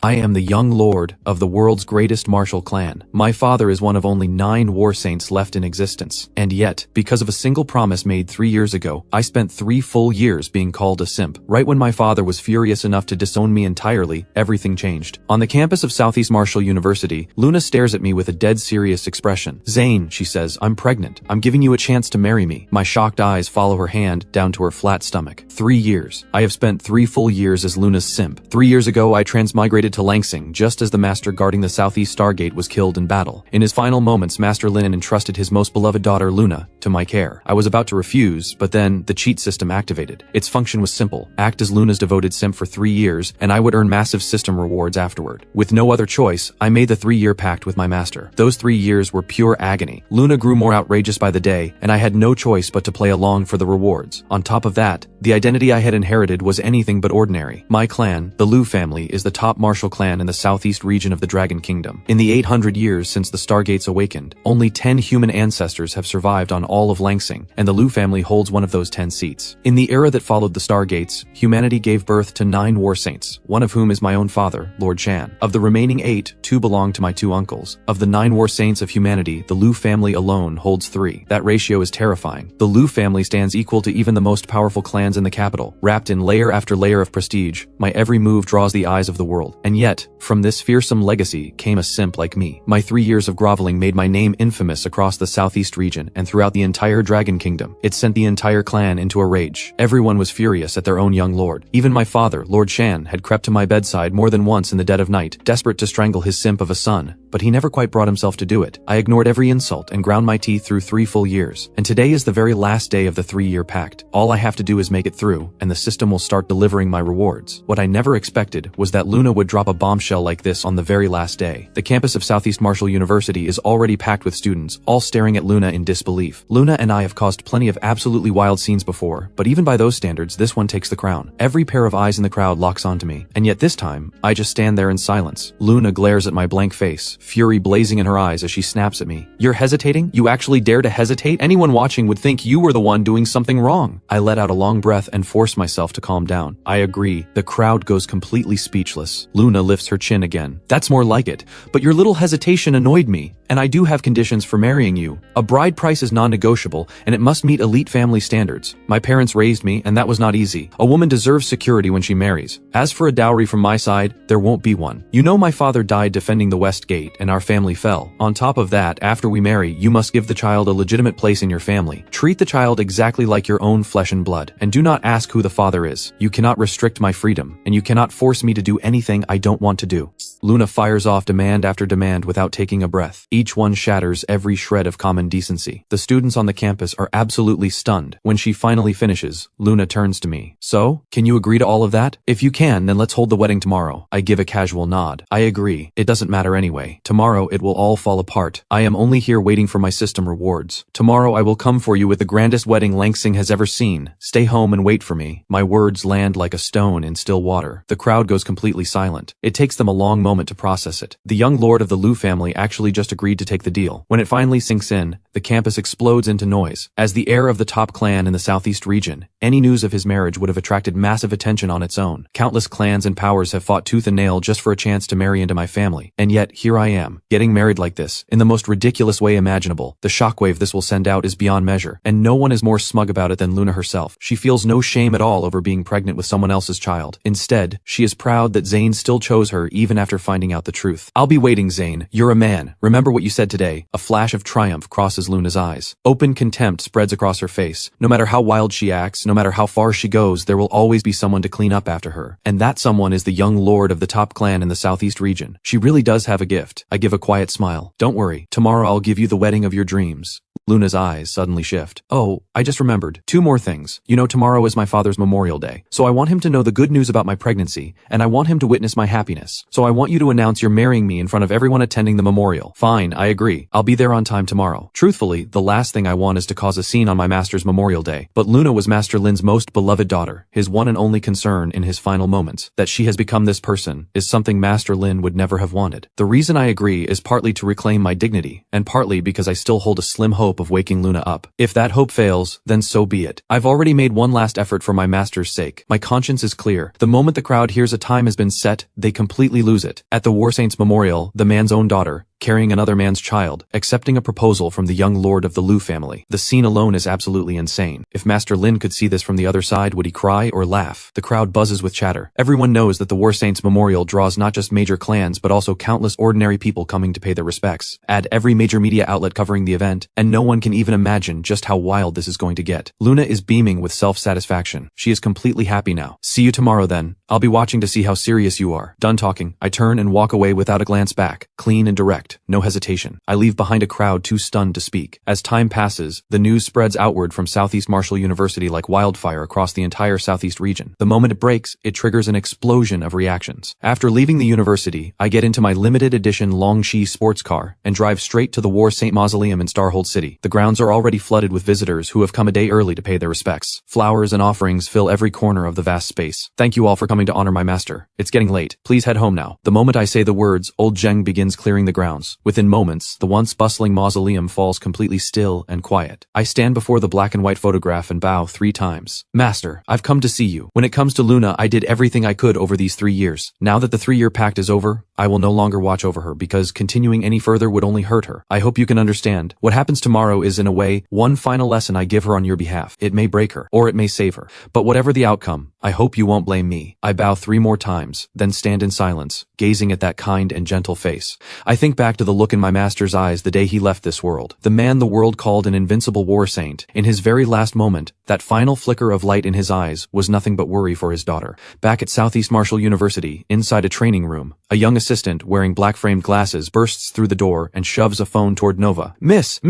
I am the young lord of the world's greatest martial clan. My father is one of only 9 war saints left in existence. And yet, because of a single promise made 3 years ago, I spent 3 full years being called a simp. Right when my father was furious enough to disown me entirely, everything changed. On the campus of Southeast Martial University, Luna stares at me with a dead serious expression. "Zane," she says, "I'm pregnant. I'm giving you a chance to marry me." My shocked eyes follow her hand down to her flat stomach. 3 years. I have spent 3 full years as Luna's simp. 3 years ago, I transmigrated to Langsing just as the master guarding the Southeast Stargate was killed in battle. In his final moments, Master Lin entrusted his most beloved daughter, Luna, to my care. I was about to refuse, but then the cheat system activated. Its function was simple: act as Luna's devoted simp for 3 years, and I would earn massive system rewards afterward. With no other choice, I made the 3-year pact with my master. Those 3 years were pure agony. Luna grew more outrageous by the day, and I had no choice but to play along for the rewards. On top of that, the identity I had inherited was anything but ordinary. My clan, the Liu family, is the top martial clan in the southeast region of the Dragon Kingdom. In the 800 years since the Stargates awakened, only 10 human ancestors have survived on all of Langsing, and the Liu family holds one of those 10 seats. In the era that followed the Stargates, humanity gave birth to 9 war saints, one of whom is my own father, Lord Shan. Of the remaining 8, 2 belong to my 2 uncles. Of the 9 war saints of humanity, the Liu family alone holds 3. That ratio is terrifying. The Liu family stands equal to even the most powerful clans in the capital. Wrapped in layer after layer of prestige, my every move draws the eyes of the world. And yet, from this fearsome legacy came a simp like me. My 3 years of groveling made my name infamous across the southeast region and throughout the entire Dragon Kingdom. It sent the entire clan into a rage. Everyone was furious at their own young lord. Even my father, Lord Shan, had crept to my bedside more than once in the dead of night, desperate to strangle his simp of a son, but he never quite brought himself to do it. I ignored every insult and ground my teeth through 3 full years. And today is the very last day of the 3-year pact. All I have to do is make it through, and the system will start delivering my rewards. What I never expected was that Luna would drop a bombshell like this on the very last day. The campus of Southeast Martial University is already packed with students, all staring at Luna in disbelief. Luna and I have caused plenty of absolutely wild scenes before, but even by those standards, this one takes the crown. Every pair of eyes in the crowd locks onto me, and yet this time, I just stand there in silence. Luna glares at my blank face, fury blazing in her eyes as she snaps at me. "You're hesitating? You actually dare to hesitate? Anyone watching would think you were the one doing something wrong." I let out a long breath and force myself to calm down. I agree. The crowd goes completely speechless. Luna lifts her chin again. "That's more like it. But your little hesitation annoyed me. And I do have conditions for marrying you. A bride price is non-negotiable, and it must meet elite family standards. My parents raised me, and that was not easy. A woman deserves security when she marries. As for a dowry from my side, there won't be one. You know my father died defending the West Gate, and our family fell. On top of that, after we marry, you must give the child a legitimate place in your family. Treat the child exactly like your own flesh and blood, and do not ask who the father is. You cannot restrict my freedom, and you cannot force me to do anything I don't want to do." Luna fires off demand after demand without taking a breath. Each one shatters every shred of common decency. The students on the campus are absolutely stunned. When she finally finishes, Luna turns to me. "So, can you agree to all of that? If you can, then let's hold the wedding tomorrow." I give a casual nod. "I agree. It doesn't matter anyway. Tomorrow it will all fall apart. I am only here waiting for my system rewards. Tomorrow I will come for you with the grandest wedding Langsing has ever seen. Stay home and wait for me." My words land like a stone in still water. The crowd goes completely silent. It takes them a long moment to process it. The young lord of the Liu family actually just agreed to take the deal. When it finally sinks in, the campus explodes into noise. As the heir of the top clan in the southeast region, any news of his marriage would have attracted massive attention on its own. Countless clans and powers have fought tooth and nail just for a chance to marry into my family. And yet, here I am, getting married like this, in the most ridiculous way imaginable. The shockwave this will send out is beyond measure, and no one is more smug about it than Luna herself. She feels no shame at all over being pregnant with someone else's child. Instead, she is proud that Zane still chose her even after finding out the truth. "I'll be waiting, Zane. You're a man. Remember what you said today." A flash of triumph crosses Luna's eyes. Open contempt spreads across her face. No matter how wild she acts, no matter how far she goes, there will always be someone to clean up after her. And that someone is the young lord of the top clan in the southeast region. She really does have a gift. I give a quiet smile. "Don't worry. Tomorrow I'll give you the wedding of your dreams." Luna's eyes suddenly shift. "Oh, I just remembered. 2 more things. You know, tomorrow is my father's Memorial Day. So I want him to know the good news about my pregnancy, and I want him to witness my happiness. So I want you to announce you're marrying me in front of everyone attending the memorial." "Fine, I agree. I'll be there on time tomorrow." Truthfully, the last thing I want is to cause a scene on my master's Memorial Day. But Luna was Master Lin's most beloved daughter, his one and only concern in his final moments. That she has become this person is something Master Lin would never have wanted. The reason I agree is partly to reclaim my dignity, and partly because I still hold a slim hope hope of waking Luna up. If that hope fails, then so be it. I've already made one last effort for my master's sake. My conscience is clear. The moment the crowd hears a time has been set, they completely lose it. At the War Saints Memorial, the man's own daughter, carrying another man's child, accepting a proposal from the young lord of the Liu family. The scene alone is absolutely insane. If Master Lin could see this from the other side, would he cry or laugh? The crowd buzzes with chatter. Everyone knows that the War Saints Memorial draws not just major clans but also countless ordinary people coming to pay their respects. Add every major media outlet covering the event, and no one can even imagine just how wild this is going to get. Luna is beaming with self-satisfaction. She is completely happy now. See you tomorrow then. I'll be watching to see how serious you are. Done talking, I turn and walk away without a glance back. Clean and direct. No hesitation. I leave behind a crowd too stunned to speak. As time passes, the news spreads outward from Southeast Martial University like wildfire across the entire Southeast region. The moment it breaks, it triggers an explosion of reactions. After leaving the university, I get into my limited edition Longxi sports car and drive straight to the War Saint Mausoleum in Starhold City. The grounds are already flooded with visitors who have come a day early to pay their respects. Flowers and offerings fill every corner of the vast space. Thank you all for coming to honor my master. It's getting late. Please head home now. The moment I say the words, old Zheng begins clearing the grounds. Within moments, the once bustling mausoleum falls completely still and quiet. I stand before the black and white photograph and bow 3 times. Master, I've come to see you. When it comes to Luna, I did everything I could over these 3 years. Now that the 3-year pact is over, I will no longer watch over her because continuing any further would only hurt her. I hope you can understand. What happens tomorrow is, in a way, one final lesson I give her on your behalf. It may break her, or it may save her. But whatever the outcome, I hope you won't blame me. I bow 3 more times, then stand in silence, gazing at that kind and gentle face. I think back to the look in my master's eyes the day he left this world. The man the world called an invincible war saint. In his very last moment, that final flicker of light in his eyes was nothing but worry for his daughter. Back at Southeast Martial University, inside a training room, a young assistant wearing black-framed glasses bursts through the door and shoves a phone toward Nova. Miss!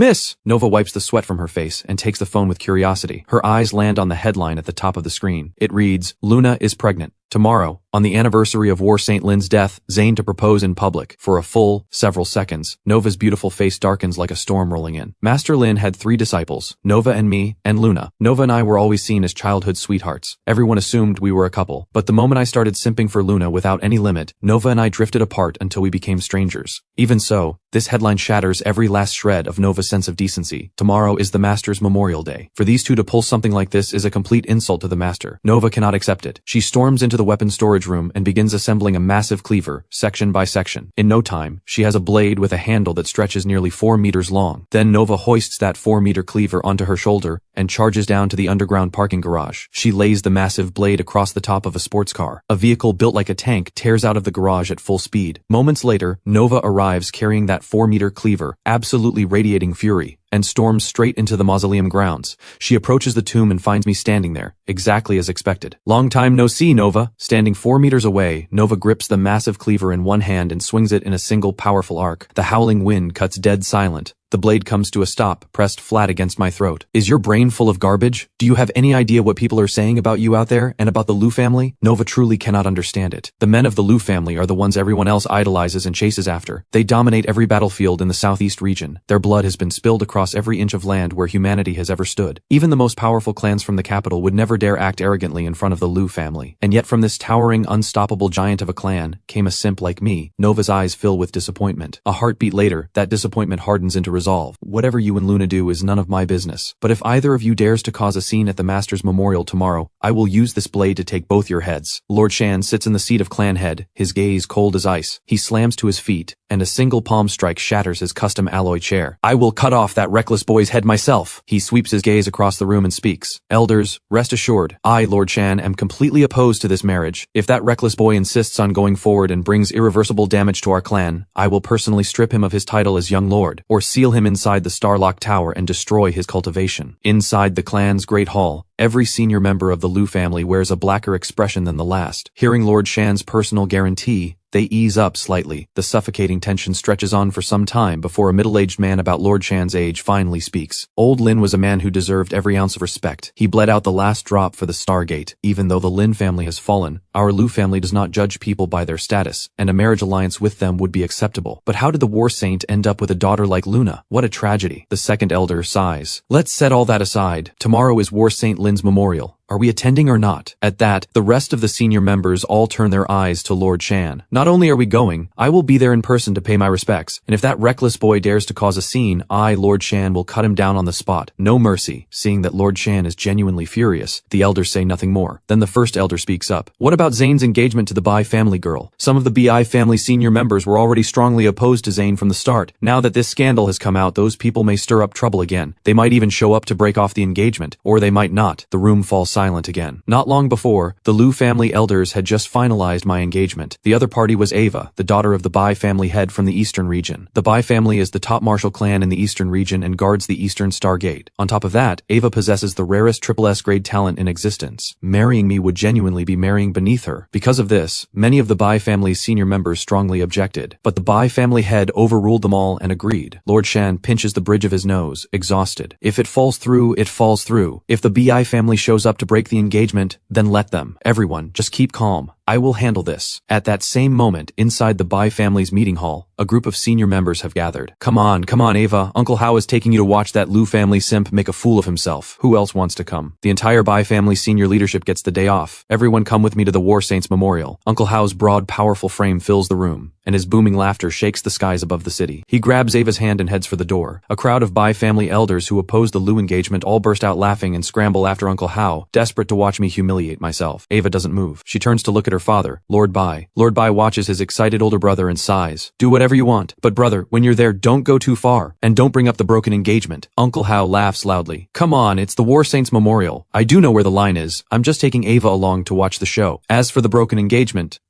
Nova wipes the sweat from her face and takes the phone with curiosity. Her eyes land on the headline at the top of the screen. It reads, Luna is pregnant. Tomorrow, on the anniversary of War Saint Lin's death, Zane to propose in public. For a full several seconds, Nova's beautiful face darkens like a storm rolling in. Master Lin had 3 disciples, Nova and me, and Luna. Nova and I were always seen as childhood sweethearts. Everyone assumed we were a couple. But the moment I started simping for Luna without any limit, Nova and I drifted apart until we became strangers. Even so, this headline shatters every last shred of Nova's sense of decency. Tomorrow is the Master's Memorial Day. For these 2 to pull something like this is a complete insult to the Master. Nova cannot accept it. She storms into the weapons storage room and begins assembling a massive cleaver, section by section. In no time, she has a blade with a handle that stretches nearly 4 meters long. Then Nova hoists that 4-meter cleaver onto her shoulder and charges down to the underground parking garage. She lays the massive blade across the top of a sports car. A vehicle built like a tank tears out of the garage at full speed. Moments later, Nova arrives carrying that 4-meter cleaver, absolutely radiating fury, and storms straight into the mausoleum grounds. She approaches the tomb and finds me standing there, exactly as expected. Long time no see, Nova. Standing 4 meters away, Nova grips the massive cleaver in one hand and swings it in a single powerful arc. The howling wind cuts dead silent. The blade comes to a stop, pressed flat against my throat. Is your brain full of garbage? Do you have any idea what people are saying about you out there and about the Liu family? Nova truly cannot understand it. The men of the Liu family are the ones everyone else idolizes and chases after. They dominate every battlefield in the southeast region. Their blood has been spilled across every inch of land where humanity has ever stood. Even the most powerful clans from the capital would never dare act arrogantly in front of the Liu family. And yet from this towering, unstoppable giant of a clan came a simp like me. Nova's eyes fill with disappointment. A heartbeat later, that disappointment hardens into resolve. Whatever you and Luna do is none of my business. But if either of you dares to cause a scene at the Master's Memorial tomorrow, I will use this blade to take both your heads. Lord Shan sits in the seat of clan head, his gaze cold as ice. He slams to his feet, and a single palm strike shatters his custom alloy chair. I will cut off that reckless boy's head myself. He sweeps his gaze across the room and speaks. Elders, rest assured, I, Lord Shan, am completely opposed to this marriage. If that reckless boy insists on going forward and brings irreversible damage to our clan, I will personally strip him of his title as young lord, or seal him inside the Starlock Tower and destroy his cultivation. Inside the clan's great hall, every senior member of the Liu family wears a blacker expression than the last. Hearing Lord Shan's personal guarantee, they ease up slightly. The suffocating tension stretches on for some time before a middle-aged man about Lord Shan's age finally speaks. Old Lin was a man who deserved every ounce of respect. He bled out the last drop for the Stargate. Even though the Lin family has fallen, our Liu family does not judge people by their status, and a marriage alliance with them would be acceptable. But how did the War Saint end up with a daughter like Luna? What a tragedy. The second elder sighs. Let's set all that aside. Tomorrow is War Saint Lin's memorial. Are we attending or not? At that, the rest of the senior members all turn their eyes to Lord Shan. Not only are we going, I will be there in person to pay my respects, and if that reckless boy dares to cause a scene, I, Lord Shan, will cut him down on the spot. No mercy. Seeing that Lord Shan is genuinely furious, the elders say nothing more. Then the first elder speaks up. What about Zane's engagement to the Bai family girl? Some of the Bi family senior members were already strongly opposed to Zane from the start. Now that this scandal has come out, those people may stir up trouble again. They might even show up to break off the engagement, or they might not. The room falls silent again. Not long before, the Liu family elders had just finalized my engagement. The other party was Ava, the daughter of the Bai family head from the eastern region. The Bai family is the top martial clan in the eastern region and guards the eastern star gate. On top of that, Ava possesses the rarest SSS grade talent in existence. Marrying me would genuinely be marrying beneath her. Because of this, many of the Bai family's senior members strongly objected, but the Bai family head overruled them all and agreed. Lord Shan pinches the bridge of his nose, exhausted. If it falls through, it falls through. If the Bi family shows up to break the engagement, then let them. Everyone, just keep calm. I will handle this. At that same moment, inside the Bai family's meeting hall, a group of senior members have gathered. Come on, Ava. Uncle Hao is taking you to watch that Liu family simp make a fool of himself. Who else wants to come? The entire Bai family senior leadership gets the day off. Everyone come with me to the War Saints Memorial. Uncle Hao's broad, powerful frame fills the room, and his booming laughter shakes the skies above the city. He grabs Ava's hand and heads for the door. A crowd of Bai family elders who oppose the Liu engagement all burst out laughing and scramble after Uncle Hao, desperate to watch me humiliate myself. Ava doesn't move. She turns to look at her father, Lord Bai. Lord Bai watches his excited older brother and sighs. Do whatever you want, but brother, when you're there, don't go too far, and don't bring up the broken engagement. Uncle Hao laughs loudly. Come on, it's the War Saints Memorial. I do know where the line is. I'm just taking Ava along to watch the show. As for the broken engagement,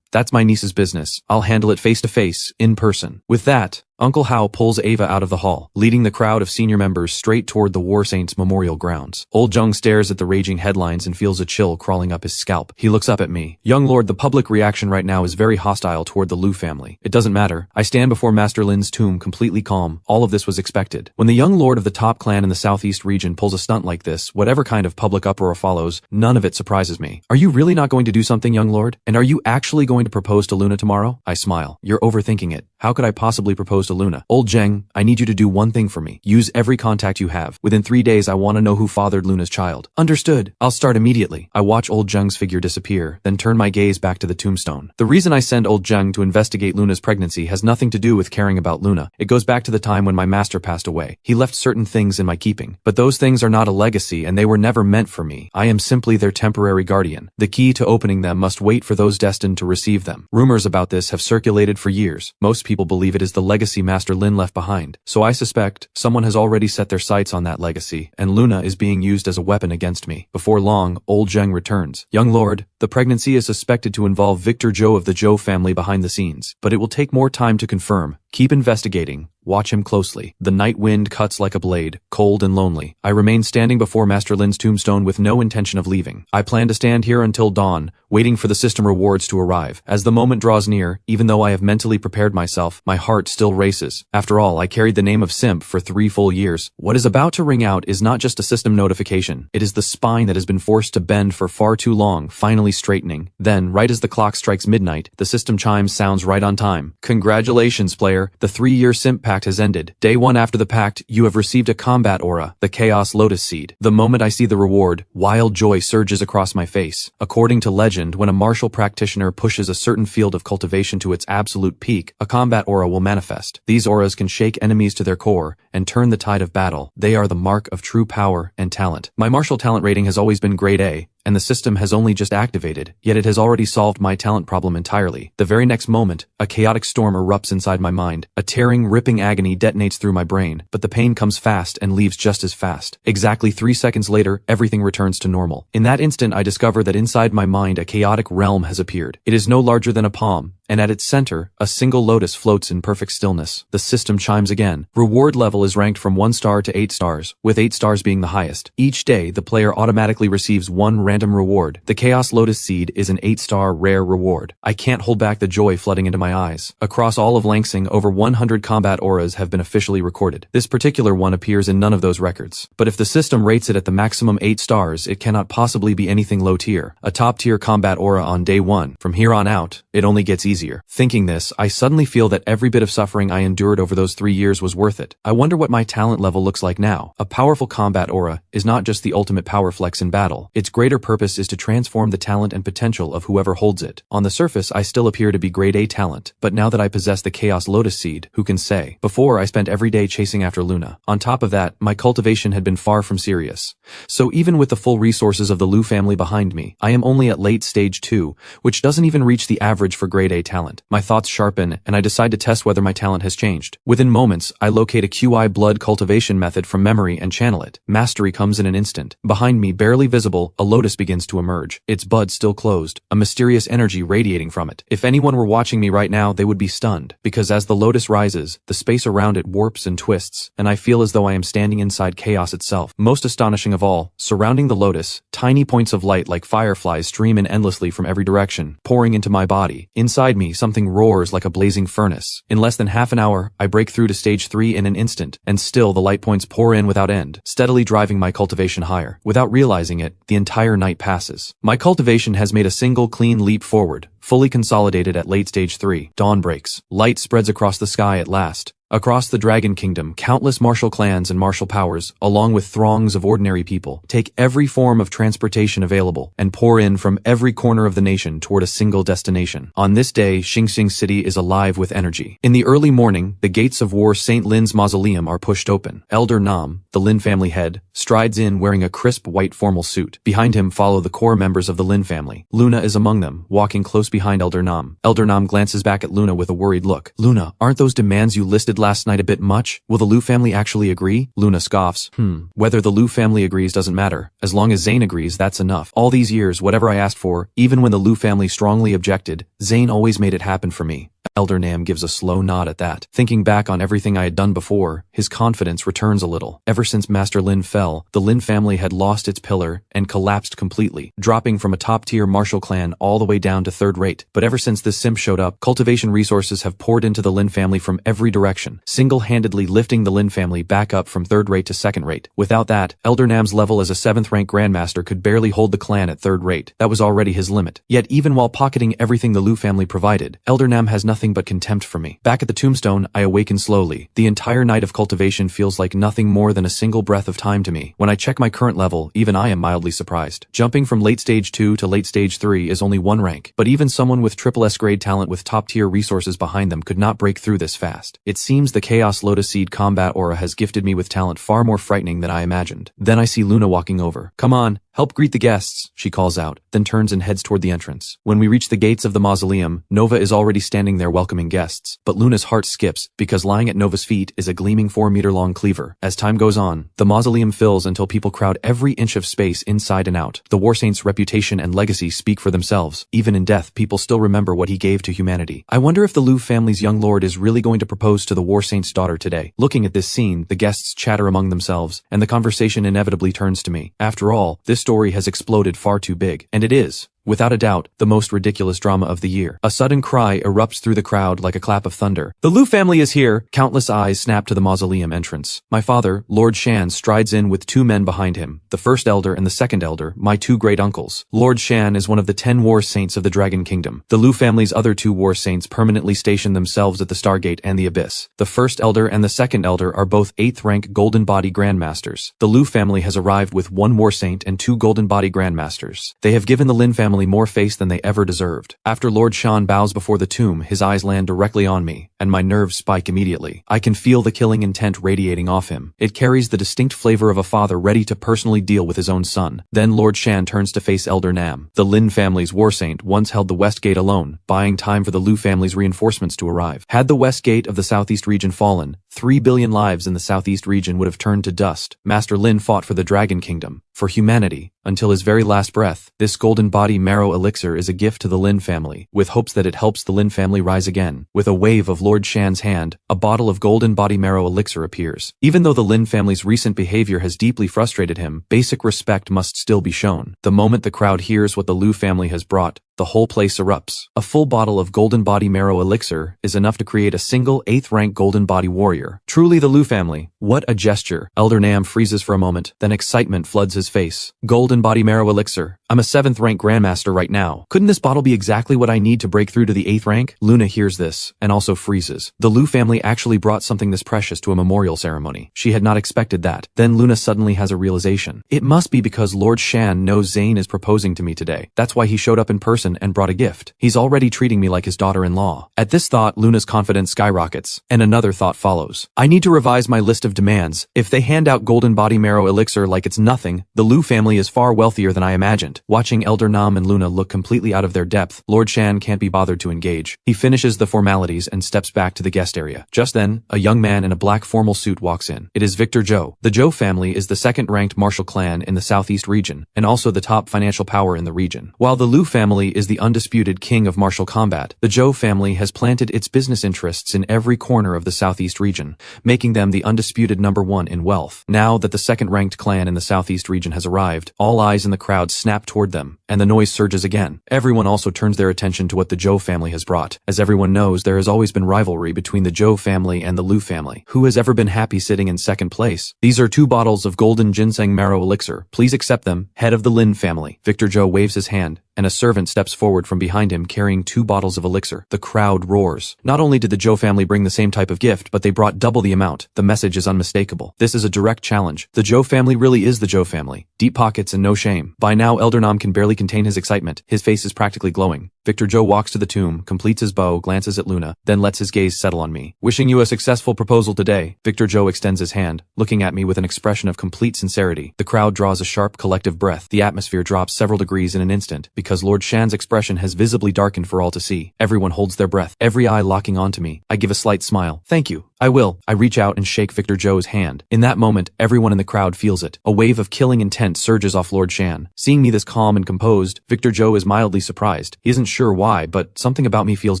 that's my niece's business. I'll handle it face to face, in person. With that, Uncle Hao pulls Ava out of the hall, leading the crowd of senior members straight toward the War Saints Memorial grounds. Old Jung stares at the raging headlines and feels a chill crawling up his scalp. He looks up at me. Young Lord, the public reaction right now is very hostile toward the Liu family. It doesn't matter. I stand before Master Lin's tomb completely calm. All of this was expected. When the young lord of the top clan in the southeast region pulls a stunt like this, whatever kind of public uproar follows, none of it surprises me. Are you really not going to do something, young lord? And are you actually going to propose to Luna tomorrow? I smile. You're overthinking it. How could I possibly propose to Luna? Old Zheng, I need you to do one thing for me. Use every contact you have. Within 3 days, I want to know who fathered Luna's child. Understood. I'll start immediately. I watch Old Zheng's figure disappear, then turn my gaze back to the tombstone. The reason I send Old Zheng to investigate Luna's pregnancy has nothing to do with caring about Luna. It goes back to the time when my master passed away. He left certain things in my keeping, but those things are not a legacy and they were never meant for me. I am simply their temporary guardian. The key to opening them must wait for those destined to receive them. Rumors about this have circulated for years. Most people believe it is the legacy Master Lin left behind. So I suspect someone has already set their sights on that legacy, and Luna is being used as a weapon against me. Before long, Old Zheng returns. Young lord, the pregnancy is suspected to involve Victor Zhou of the Zhou family behind the scenes, but it will take more time to confirm. Keep investigating. Watch him closely. The night wind cuts like a blade, cold and lonely. I remain standing before Master Lin's tombstone with no intention of leaving. I plan to stand here until dawn, waiting for the system rewards to arrive. As the moment draws near, even though I have mentally prepared myself, my heart still races. After all, I carried the name of Simp for 3 full years. What is about to ring out is not just a system notification. It is the spine that has been forced to bend for far too long, finally straightening. Then, right as the clock strikes midnight, the system chime sounds right on time. Congratulations, player. The 3-year Simp pact has ended. Day 1 after the pact, you have received a combat aura, the Chaos Lotus Seed. The moment I see the reward, wild joy surges across my face. According to legend, when a martial practitioner pushes a certain field of cultivation to its absolute peak, a combat aura will manifest. These auras can shake enemies to their core and turn the tide of battle. They are the mark of true power and talent. My martial talent rating has always been grade A, and the system has only just activated, yet it has already solved my talent problem entirely. The very next moment, a chaotic storm erupts inside my mind. A tearing, ripping agony detonates through my brain, but the pain comes fast and leaves just as fast. Exactly 3 seconds later, everything returns to normal. In that instant, I discover that inside my mind a chaotic realm has appeared. It is no larger than a palm, and at its center, a single lotus floats in perfect stillness. The system chimes again. Reward level is ranked from 1 star to 8 stars, with 8 stars being the highest. Each day, the player automatically receives 1 random reward. The Chaos Lotus Seed is an 8-star rare reward. I can't hold back the joy flooding into my eyes. Across all of Langsing, over 100 combat auras have been officially recorded. This particular one appears in none of those records. But if the system rates it at the maximum 8 stars, it cannot possibly be anything low tier. A top tier combat aura on day 1. From here on out, it only gets easier. Thinking this, I suddenly feel that every bit of suffering I endured over those 3 years was worth it. I wonder what my talent level looks like now. A powerful combat aura is not just the ultimate power flex in battle. Its greater purpose is to transform the talent and potential of whoever holds it. On the surface, I still appear to be grade A talent, but now that I possess the Chaos Lotus Seed, who can say? Before, I spent every day chasing after Luna. On top of that, my cultivation had been far from serious. So even with the full resources of the Lu family behind me, I am only at late stage 2, which doesn't even reach the average for grade A talent. My thoughts sharpen, and I decide to test whether my talent has changed. Within moments, I locate a QI blood cultivation method from memory and channel it. Mastery comes in an instant. Behind me, barely visible, a lotus begins to emerge. Its bud still closed, a mysterious energy radiating from it. If anyone were watching me right now, they would be stunned, because as the lotus rises, the space around it warps and twists, and I feel as though I am standing inside chaos itself. Most astonishing of all, surrounding the lotus, tiny points of light like fireflies stream in endlessly from every direction, pouring into my body. Inside me, something roars like a blazing furnace. In less than half an hour, I break through to stage 3 in an instant, and still the light points pour in without end, steadily driving my cultivation higher. Without realizing it, the entire night passes. My cultivation has made a single clean leap forward, fully consolidated at late stage 3. Dawn breaks. Light spreads across the sky at last. Across the Dragon Kingdom, countless martial clans and martial powers, along with throngs of ordinary people, take every form of transportation available and pour in from every corner of the nation toward a single destination. On this day, Xingxing City is alive with energy. In the early morning, the gates of War St. Lin's mausoleum are pushed open. Elder Nam, the Lin family head, strides in wearing a crisp white formal suit. Behind him follow the core members of the Lin family. Luna is among them, walking close behind Elder Nam. Elder Nam glances back at Luna with a worried look. Luna, aren't those demands you listed last night a bit much? Will the Lu family actually agree? Luna scoffs. Whether the Lu family agrees doesn't matter. As long as Zane agrees, that's enough. All these years, whatever I asked for, even when the Lu family strongly objected, Zane always made it happen for me. Elder Nam gives a slow nod at that. Thinking back on everything I had done before, his confidence returns a little. Ever since Master Lin fell, the Lin family had lost its pillar and collapsed completely, dropping from a top-tier martial clan all the way down to third rate. But ever since this simp showed up, cultivation resources have poured into the Lin family from every direction, single-handedly lifting the Lin family back up from third rate to second rate. Without that, Elder Nam's level as a 7th rank grandmaster could barely hold the clan at third rate. That was already his limit. Yet even while pocketing everything the Lu family provided, Elder Nam has nothing but contempt for me. Back at the tombstone, I awaken slowly. The entire night of cultivation feels like nothing more than a single breath of time to me. When I check my current level, even I am mildly surprised. Jumping from late stage 2 to late stage 3 is only 1 rank, but even someone with triple S grade talent with top tier resources behind them could not break through this fast. It seems the Chaos Lotus Seed combat aura has gifted me with talent far more frightening than I imagined. Then I see Luna walking over. Come on, help greet the guests, she calls out, then turns and heads toward the entrance. When we reach the gates of the mausoleum, Nova is already standing there welcoming guests. But Luna's heart skips, because lying at Nova's feet is a gleaming 4-meter-long cleaver. As time goes on, the mausoleum fills until people crowd every inch of space inside and out. The War Saint's reputation and legacy speak for themselves. Even in death, people still remember what he gave to humanity. I wonder if the Lu family's young lord is really going to propose to the War Saint's daughter today. Looking at this scene, the guests chatter among themselves, and the conversation inevitably turns to me. After all, this story has exploded far too big. And it is, without a doubt, the most ridiculous drama of the year. A sudden cry erupts through the crowd like a clap of thunder. The Lu family is here! Countless eyes snap to the mausoleum entrance. My father, Lord Shan, strides in with 2 men behind him, the first elder and the second elder, my 2 great uncles. Lord Shan is one of the 10 war saints of the Dragon Kingdom. The Lu family's other 2 war saints permanently station themselves at the Stargate and the Abyss. The first elder and the second elder are both 8th rank Golden Body Grandmasters. The Lu family has arrived with 1 war saint and 2 Golden Body Grandmasters. They have given the Lin family more face than they ever deserved. After Lord Shan bows before the tomb, his eyes land directly on me, and my nerves spike immediately. I can feel the killing intent radiating off him. It carries the distinct flavor of a father ready to personally deal with his own son. Then Lord Shan turns to face Elder Nam. The Lin family's war saint once held the West Gate alone, buying time for the Lu family's reinforcements to arrive. Had the West Gate of the Southeast region fallen, 3 billion lives in the southeast region would have turned to dust. Master Lin fought for the Dragon Kingdom, for humanity, until his very last breath. This golden body marrow elixir is a gift to the Lin family, with hopes that it helps the Lin family rise again. With a wave of Lord Shan's hand, a bottle of golden body marrow elixir appears. Even though the Lin family's recent behavior has deeply frustrated him, basic respect must still be shown. The moment the crowd hears what the Lu family has brought, the whole place erupts. A full bottle of golden body marrow elixir is enough to create a single 8th rank golden body warrior. Truly the Lu family. What a gesture. Elder Nam freezes for a moment, then excitement floods his face. Golden body marrow elixir. I'm a 7th rank grandmaster right now. Couldn't this bottle be exactly what I need to break through to the 8th rank? Luna hears this, and also freezes. The Lu family actually brought something this precious to a memorial ceremony. She had not expected that. Then Luna suddenly has a realization. It must be because Lord Shan knows Zane is proposing to me today. That's why he showed up in person and brought a gift. He's already treating me like his daughter-in-law. At this thought, Luna's confidence skyrockets, and another thought follows. I need to revise my list of demands. If they hand out golden body marrow elixir like it's nothing, the Lu family is far wealthier than I imagined. Watching Elder Nam and Luna look completely out of their depth, Lord Shan can't be bothered to engage. He finishes the formalities and steps back to the guest area. Just then, a young man in a black formal suit walks in. It is Victor Zhou. The Zhou family is the 2nd-ranked martial clan in the southeast region, and also the top financial power in the region. While the Lu family is the undisputed king of martial combat, the Zhou family has planted its business interests in every corner of the southeast region, making them the undisputed #1 in wealth. Now that the 2nd-ranked clan in the southeast region has arrived, all eyes in the crowd snap toward them, and the noise surges again. Everyone also turns their attention to what the Zhou family has brought. As everyone knows, there has always been rivalry between the Zhou family and the Lu family. Who has ever been happy sitting in 2nd place? These are 2 bottles of golden ginseng marrow elixir. Please accept them, head of the Lin family. Victor Zhou waves his hand, and a servant steps forward from behind him carrying 2 bottles of elixir. The crowd roars. Not only did the Zhou family bring the same type of gift, but they brought double the amount. The message is unmistakable. This is a direct challenge. The Zhou family really is the Zhou family. Deep pockets and no shame. By now, Elder Nam can barely contain his excitement. His face is practically glowing. Victor Zhou walks to the tomb, completes his bow, glances at Luna, then lets his gaze settle on me. Wishing you a successful proposal today. Victor Zhou extends his hand, looking at me with an expression of complete sincerity. The crowd draws a sharp collective breath. The atmosphere drops several degrees in an instant, because Lord Shan's expression has visibly darkened for all to see. Everyone holds their breath, every eye locking onto me. I give a slight smile. Thank you. I will. I reach out and shake Victor Zhou's hand. In that moment, everyone in the crowd feels it. A wave of killing intent surges off Lord Shan. Seeing me this calm and composed, Victor Zhou is mildly surprised. He isn't sure why, but something about me feels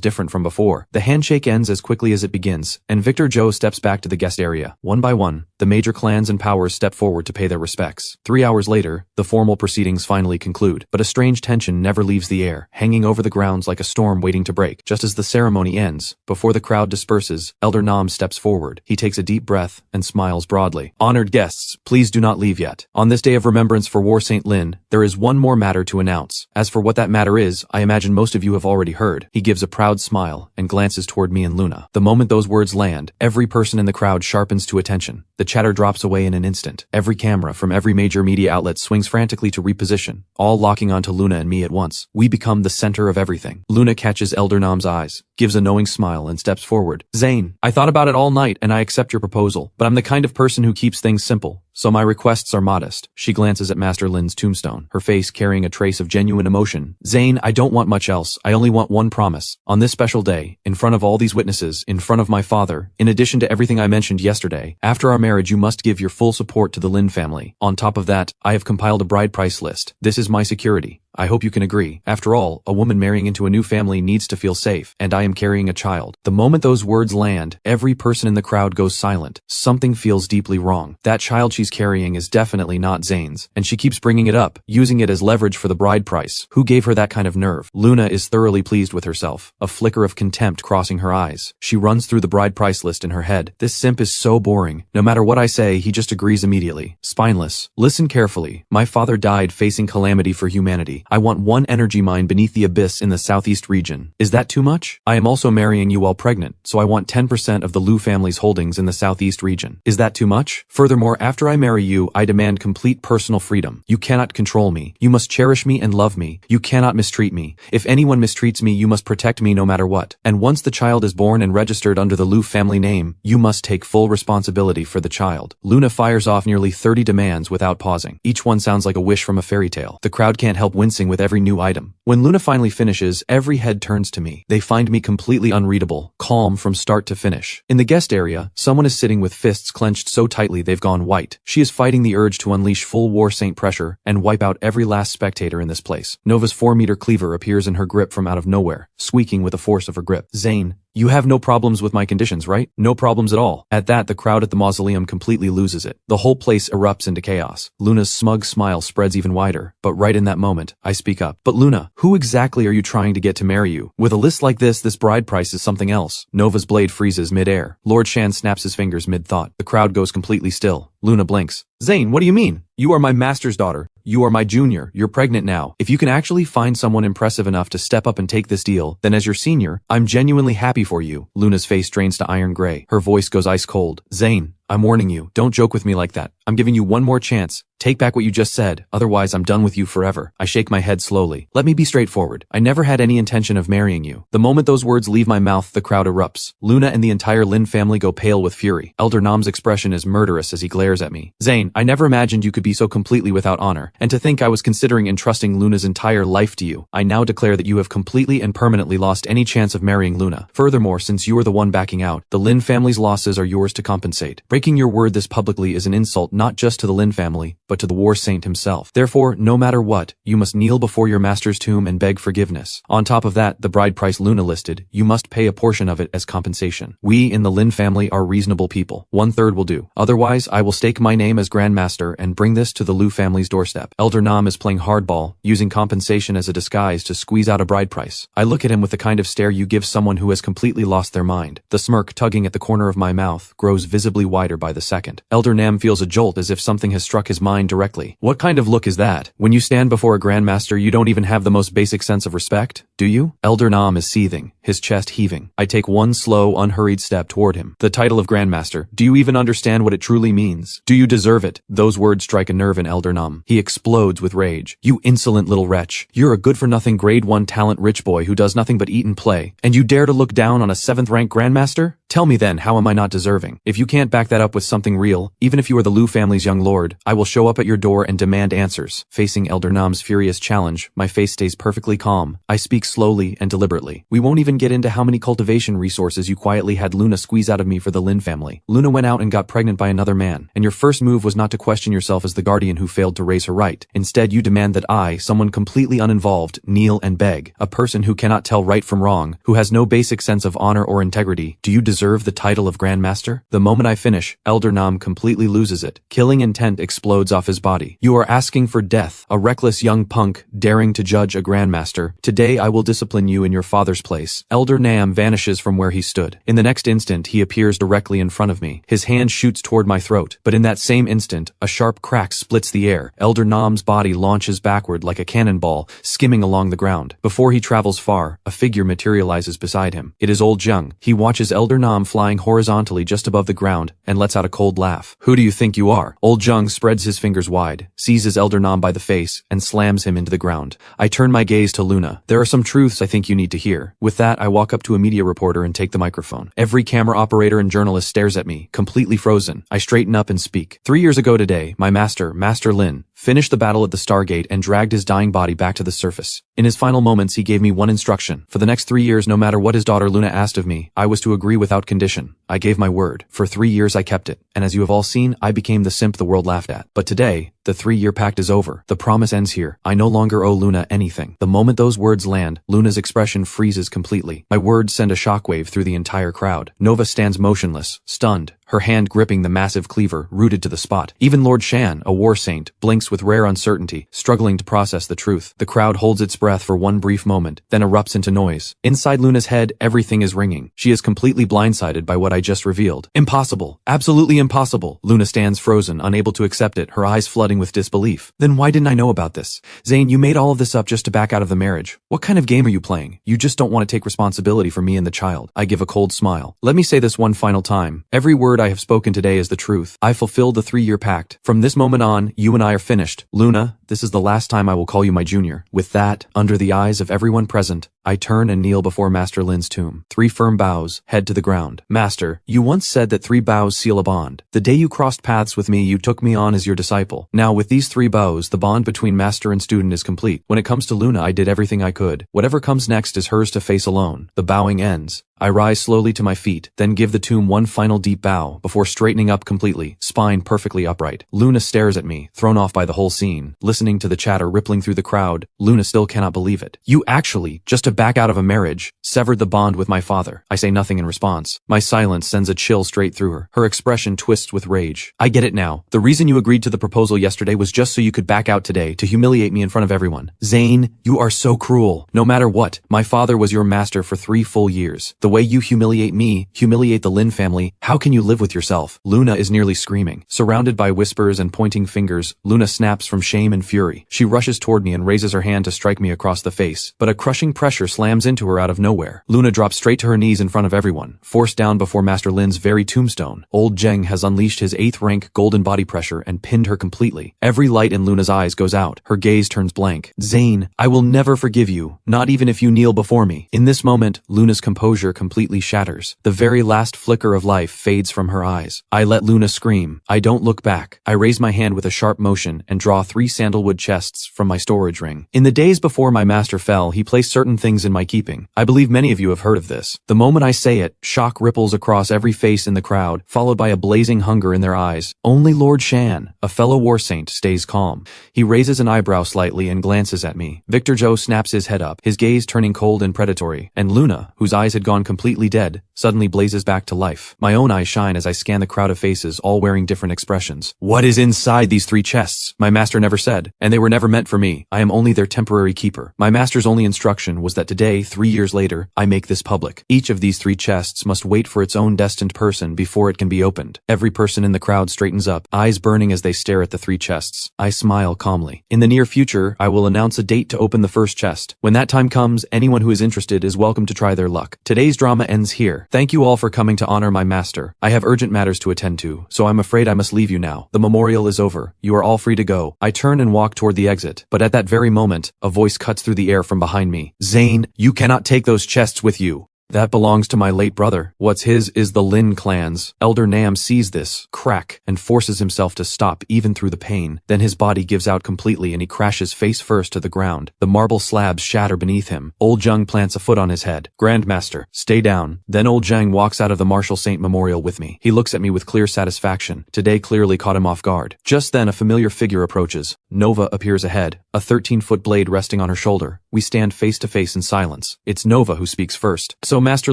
different from before. The handshake ends as quickly as it begins, and Victor Zhou steps back to the guest area. One by one, the major clans and powers step forward to pay their respects. 3 hours later, the formal proceedings finally conclude, but a strange tension never leaves the air, hanging over the grounds like a storm waiting to break. Just as the ceremony ends, before the crowd disperses, Elder Nam steps forward. He takes a deep breath and smiles broadly. Honored guests, please do not leave yet. On this day of remembrance for War Saint Lin, there is one more matter to announce. As for what that matter is, I imagine most of you have already heard. He gives a proud smile and glances toward me and Luna. The moment those words land, every person in the crowd sharpens to attention. The chatter drops away in an instant. Every camera from every major media outlet swings frantically to reposition, all locking onto Luna and me at once. We become the center of everything. Luna catches Elder Nam's eyes, gives a knowing smile and steps forward. Zane, I thought about it all night and I accept your proposal, but I'm the kind of person who keeps things simple, so my requests are modest. She glances at Master Lin's tombstone, her face carrying a trace of genuine emotion. Zane, I don't want much else. I only want one promise. On this special day, in front of all these witnesses, in front of my father, in addition to everything I mentioned yesterday, after our marriage you must give your full support to the Lin family. On top of that, I have compiled a bride price list. This is my security. I hope you can agree. After all, a woman marrying into a new family needs to feel safe, and I am carrying a child. The moment those words land, every person in the crowd goes silent. Something feels deeply wrong. That child she's carrying is definitely not Zane's, and she keeps bringing it up, using it as leverage for the bride price. Who gave her that kind of nerve? Luna is thoroughly pleased with herself, a flicker of contempt crossing her eyes. She runs through the bride price list in her head. This simp is so boring. No matter what I say, he just agrees immediately. Spineless. Listen carefully. My father died facing calamity for humanity. I want one energy mine beneath the abyss in the southeast region. Is that too much? I am also marrying you while pregnant, so I want 10% of the Lu family's holdings in the southeast region. Is that too much? Furthermore, after I I marry you, I demand complete personal freedom. You cannot control me. You must cherish me and love me. You cannot mistreat me. If anyone mistreats me, you must protect me no matter what. And once the child is born and registered under the Lu family name, you must take full responsibility for the child. Luna fires off nearly 30 demands without pausing. Each one sounds like a wish from a fairy tale. The crowd can't help wincing with every new item. When Luna finally finishes, every head turns to me. They find me completely unreadable, calm from start to finish. In the guest area, someone is sitting with fists clenched so tightly they've gone white. She is fighting the urge to unleash full war saint pressure and wipe out every last spectator in this place. Nova's 4-meter cleaver appears in her grip from out of nowhere, squeaking with the force of her grip. Zane, you have no problems with my conditions, right? No problems at all. At that, the crowd at the mausoleum completely loses it. The whole place erupts into chaos. Luna's smug smile spreads even wider, but right in that moment, I speak up. But Luna, who exactly are you trying to get to marry you? With a list like this bride price is something else. Nova's blade freezes mid-air. Lord Shan snaps his fingers mid-thought. The crowd goes completely still. Luna blinks. Zane, what do you mean? You are my master's daughter. You are my junior. You're pregnant now. If you can actually find someone impressive enough to step up and take this deal, then as your senior, I'm genuinely happy for you. Luna's face drains to iron gray. Her voice goes ice cold. Zane, I'm warning you. Don't joke with me like that. I'm giving you one more chance. Take back what you just said, otherwise I'm done with you forever. I shake my head slowly. Let me be straightforward. I never had any intention of marrying you. The moment those words leave my mouth, the crowd erupts. Luna and the entire Lin family go pale with fury. Elder Nam's expression is murderous as he glares at me. Zane, I never imagined you could be so completely without honor, and to think I was considering entrusting Luna's entire life to you. I now declare that you have completely and permanently lost any chance of marrying Luna. Furthermore, since you are the one backing out, the Lin family's losses are yours to compensate. Breaking your word this publicly is an insult not just to the Lin family, but to the war saint himself. Therefore, no matter what, you must kneel before your master's tomb and beg forgiveness. On top of that, the bride price Luna listed, you must pay a portion of it as compensation. We in the Lin family are reasonable people. 1/3 will do. Otherwise, I will stake my name as Grandmaster and bring this to the Lu family's doorstep. Elder Nam is playing hardball, using compensation as a disguise to squeeze out a bride price. I look at him with the kind of stare you give someone who has completely lost their mind. The smirk tugging at the corner of my mouth grows visibly wider by the second. Elder Nam feels a jolt as if something has struck his mind directly. What kind of look is that? When you stand before a grandmaster, you don't even have the most basic sense of respect, do you? Elder Nam is seething, his chest heaving. I take one slow, unhurried step toward him. The title of grandmaster, do you even understand what it truly means? Do you deserve it? Those words strike a nerve in Elder Nam. He explodes with rage. You insolent little wretch. You're a good-for-nothing grade 1 talent rich boy who does nothing but eat and play, and you dare to look down on a 7th rank grandmaster? Tell me then, how am I not deserving? If you can't back that up with something real, even if you are the Lu family's young lord, I will show up at your door and demand answers. Facing Elder Nam's furious challenge, my face stays perfectly calm. I speak slowly and deliberately. We won't even get into how many cultivation resources you quietly had Luna squeeze out of me for the Lin family. Luna went out and got pregnant by another man, and your first move was not to question yourself as the guardian who failed to raise her right. Instead, you demand that I, someone completely uninvolved, kneel and beg. A person who cannot tell right from wrong, who has no basic sense of honor or integrity. Do you deserve the title of Grandmaster? The moment I finish, Elder Nam completely loses it. Killing intent explodes off his body. You are asking for death, a reckless young punk daring to judge a grandmaster. Today I will discipline you in your father's place. Elder Nam vanishes from where he stood. In the next instant, he appears directly in front of me. His hand shoots toward my throat, but in that same instant, a sharp crack splits the air. Elder Nam's body launches backward like a cannonball, skimming along the ground. Before he travels far, a figure materializes beside him. It is old Zheng. He watches Elder Nam flying horizontally just above the ground and lets out a cold laugh. Who do you think you are? Old Zheng spreads his fingers wide, seizes Elder Nam by the face, and slams him into the ground. I turn my gaze to Luna. There are some truths I think you need to hear. With that, I walk up to a media reporter and take the microphone. Every camera operator and journalist stares at me, completely frozen. I straighten up and speak. 3 years ago today, my master, Master Lin, finished the battle at the Stargate and dragged his dying body back to the surface. In his final moments, he gave me one instruction. For the next 3 years, no matter what his daughter Luna asked of me, I was to agree without condition. I gave my word. For 3 years, I kept it. And as you have all seen, I became the simp the world laughed at. But today, the 3-year pact is over. The promise ends here. I no longer owe Luna anything. The moment those words land, Luna's expression freezes completely. My words send a shockwave through the entire crowd. Nova stands motionless, stunned, her hand gripping the massive cleaver, rooted to the spot. Even Lord Shan, a war saint, blinks with rare uncertainty, struggling to process the truth. The crowd holds its breath for one brief moment, then erupts into noise. Inside Luna's head, everything is ringing. She is completely blindsided by what I just revealed. Impossible. Absolutely impossible. Luna stands frozen, unable to accept it, her eyes flooding nodding with disbelief. Then why didn't I know about this? Zane, you made all of this up just to back out of the marriage. What kind of game are you playing? You just don't want to take responsibility for me and the child. I give a cold smile. Let me say this one final time. Every word I have spoken today is the truth. I fulfilled the 3-year pact. From this moment on, you and I are finished. Luna, this is the last time I will call you my junior. With that, under the eyes of everyone present, I turn and kneel before Master Lin's tomb. 3 firm bows, head to the ground. Master, you once said that 3 bows seal a bond. The day you crossed paths with me, you took me on as your disciple. Now, with these 3 bows, the bond between master and student is complete. When it comes to Luna, I did everything I could. Whatever comes next is hers to face alone. The bowing ends. I rise slowly to my feet, then give the tomb one final deep bow before straightening up completely, spine perfectly upright. Luna stares at me, thrown off by the whole scene. Listening to the chatter rippling through the crowd, Luna still cannot believe it. You actually, just to back out of a marriage, severed the bond with my father. I say nothing in response. My silence sends a chill straight through her. Her expression twists with rage. I get it now. The reason you agreed to the proposal yesterday was just so you could back out today, to humiliate me in front of everyone. Zane, you are so cruel. No matter what, my father was your master for 3 full years. The way you humiliate me, humiliate the Lin family, how can you live with yourself? Luna is nearly screaming. Surrounded by whispers and pointing fingers, Luna snaps from shame and fury. She rushes toward me and raises her hand to strike me across the face, but a crushing pressure slams into her out of nowhere. Luna drops straight to her knees in front of everyone, forced down before Master Lin's very tombstone. Old Zheng has unleashed his 8th rank golden body pressure and pinned her completely. Every light in Luna's eyes goes out. Her gaze turns blank. Zane, I will never forgive you, not even if you kneel before me. In this moment, Luna's composure completely shatters. The very last flicker of life fades from her eyes. I let Luna scream. I don't look back. I raise my hand with a sharp motion and draw 3 sandalwood chests from my storage ring. In the days before my master fell, he placed certain things in my keeping. I believe many of you have heard of this. The moment I say it, shock ripples across every face in the crowd, followed by a blazing hunger in their eyes. Only Lord Shan, a fellow war saint, stays calm. He raises an eyebrow slightly and glances at me. Victor Zhou snaps his head up, his gaze turning cold and predatory, and Luna, whose eyes had gone completely dead, suddenly blazes back to life. My own eyes shine as I scan the crowd of faces, all wearing different expressions. What is inside these 3 chests? My master never said, and they were never meant for me. I am only their temporary keeper. My master's only instruction was that today, 3 years later, I make this public. Each of these 3 chests must wait for its own destined person before it can be opened. Every person in the crowd straightens up, eyes burning as they stare at the 3 chests. I smile calmly. In the near future, I will announce a date to open the first chest. When that time comes, anyone who is interested is welcome to try their luck. Today's drama ends here. Thank you all for coming to honor my master. I have urgent matters to attend to, so I'm afraid I must leave you now. The memorial is over. You are all free to go. I turn and walk toward the exit, but at that very moment, a voice cuts through the air from behind me. Zane, you cannot take those chests with you. That belongs to my late brother. What's his is the Lin clan's. Elder Nam sees this, crack, and forces himself to stop even through the pain. Then his body gives out completely and he crashes face first to the ground. The marble slabs shatter beneath him. Old Zheng plants a foot on his head. Grandmaster, stay down. Then Old Zheng walks out of the Martial Saint Memorial with me. He looks at me with clear satisfaction. Today clearly caught him off guard. Just then a familiar figure approaches. Nova appears ahead, a 13-foot blade resting on her shoulder. We stand face to face in silence. It's Nova who speaks first. So Master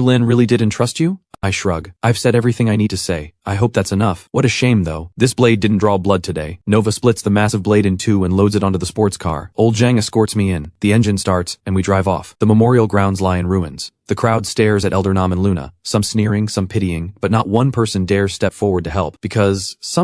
Lin really did entrust you? I shrug. I've said everything I need to say. I hope that's enough. What a shame though. This blade didn't draw blood today. Nova splits the massive blade in 2 and loads it onto the sports car. Old Zheng escorts me in. The engine starts and we drive off. The memorial grounds lie in ruins. The crowd stares at Elder Nam and Luna, some sneering, some pitying, but not one person dares step forward to help, because the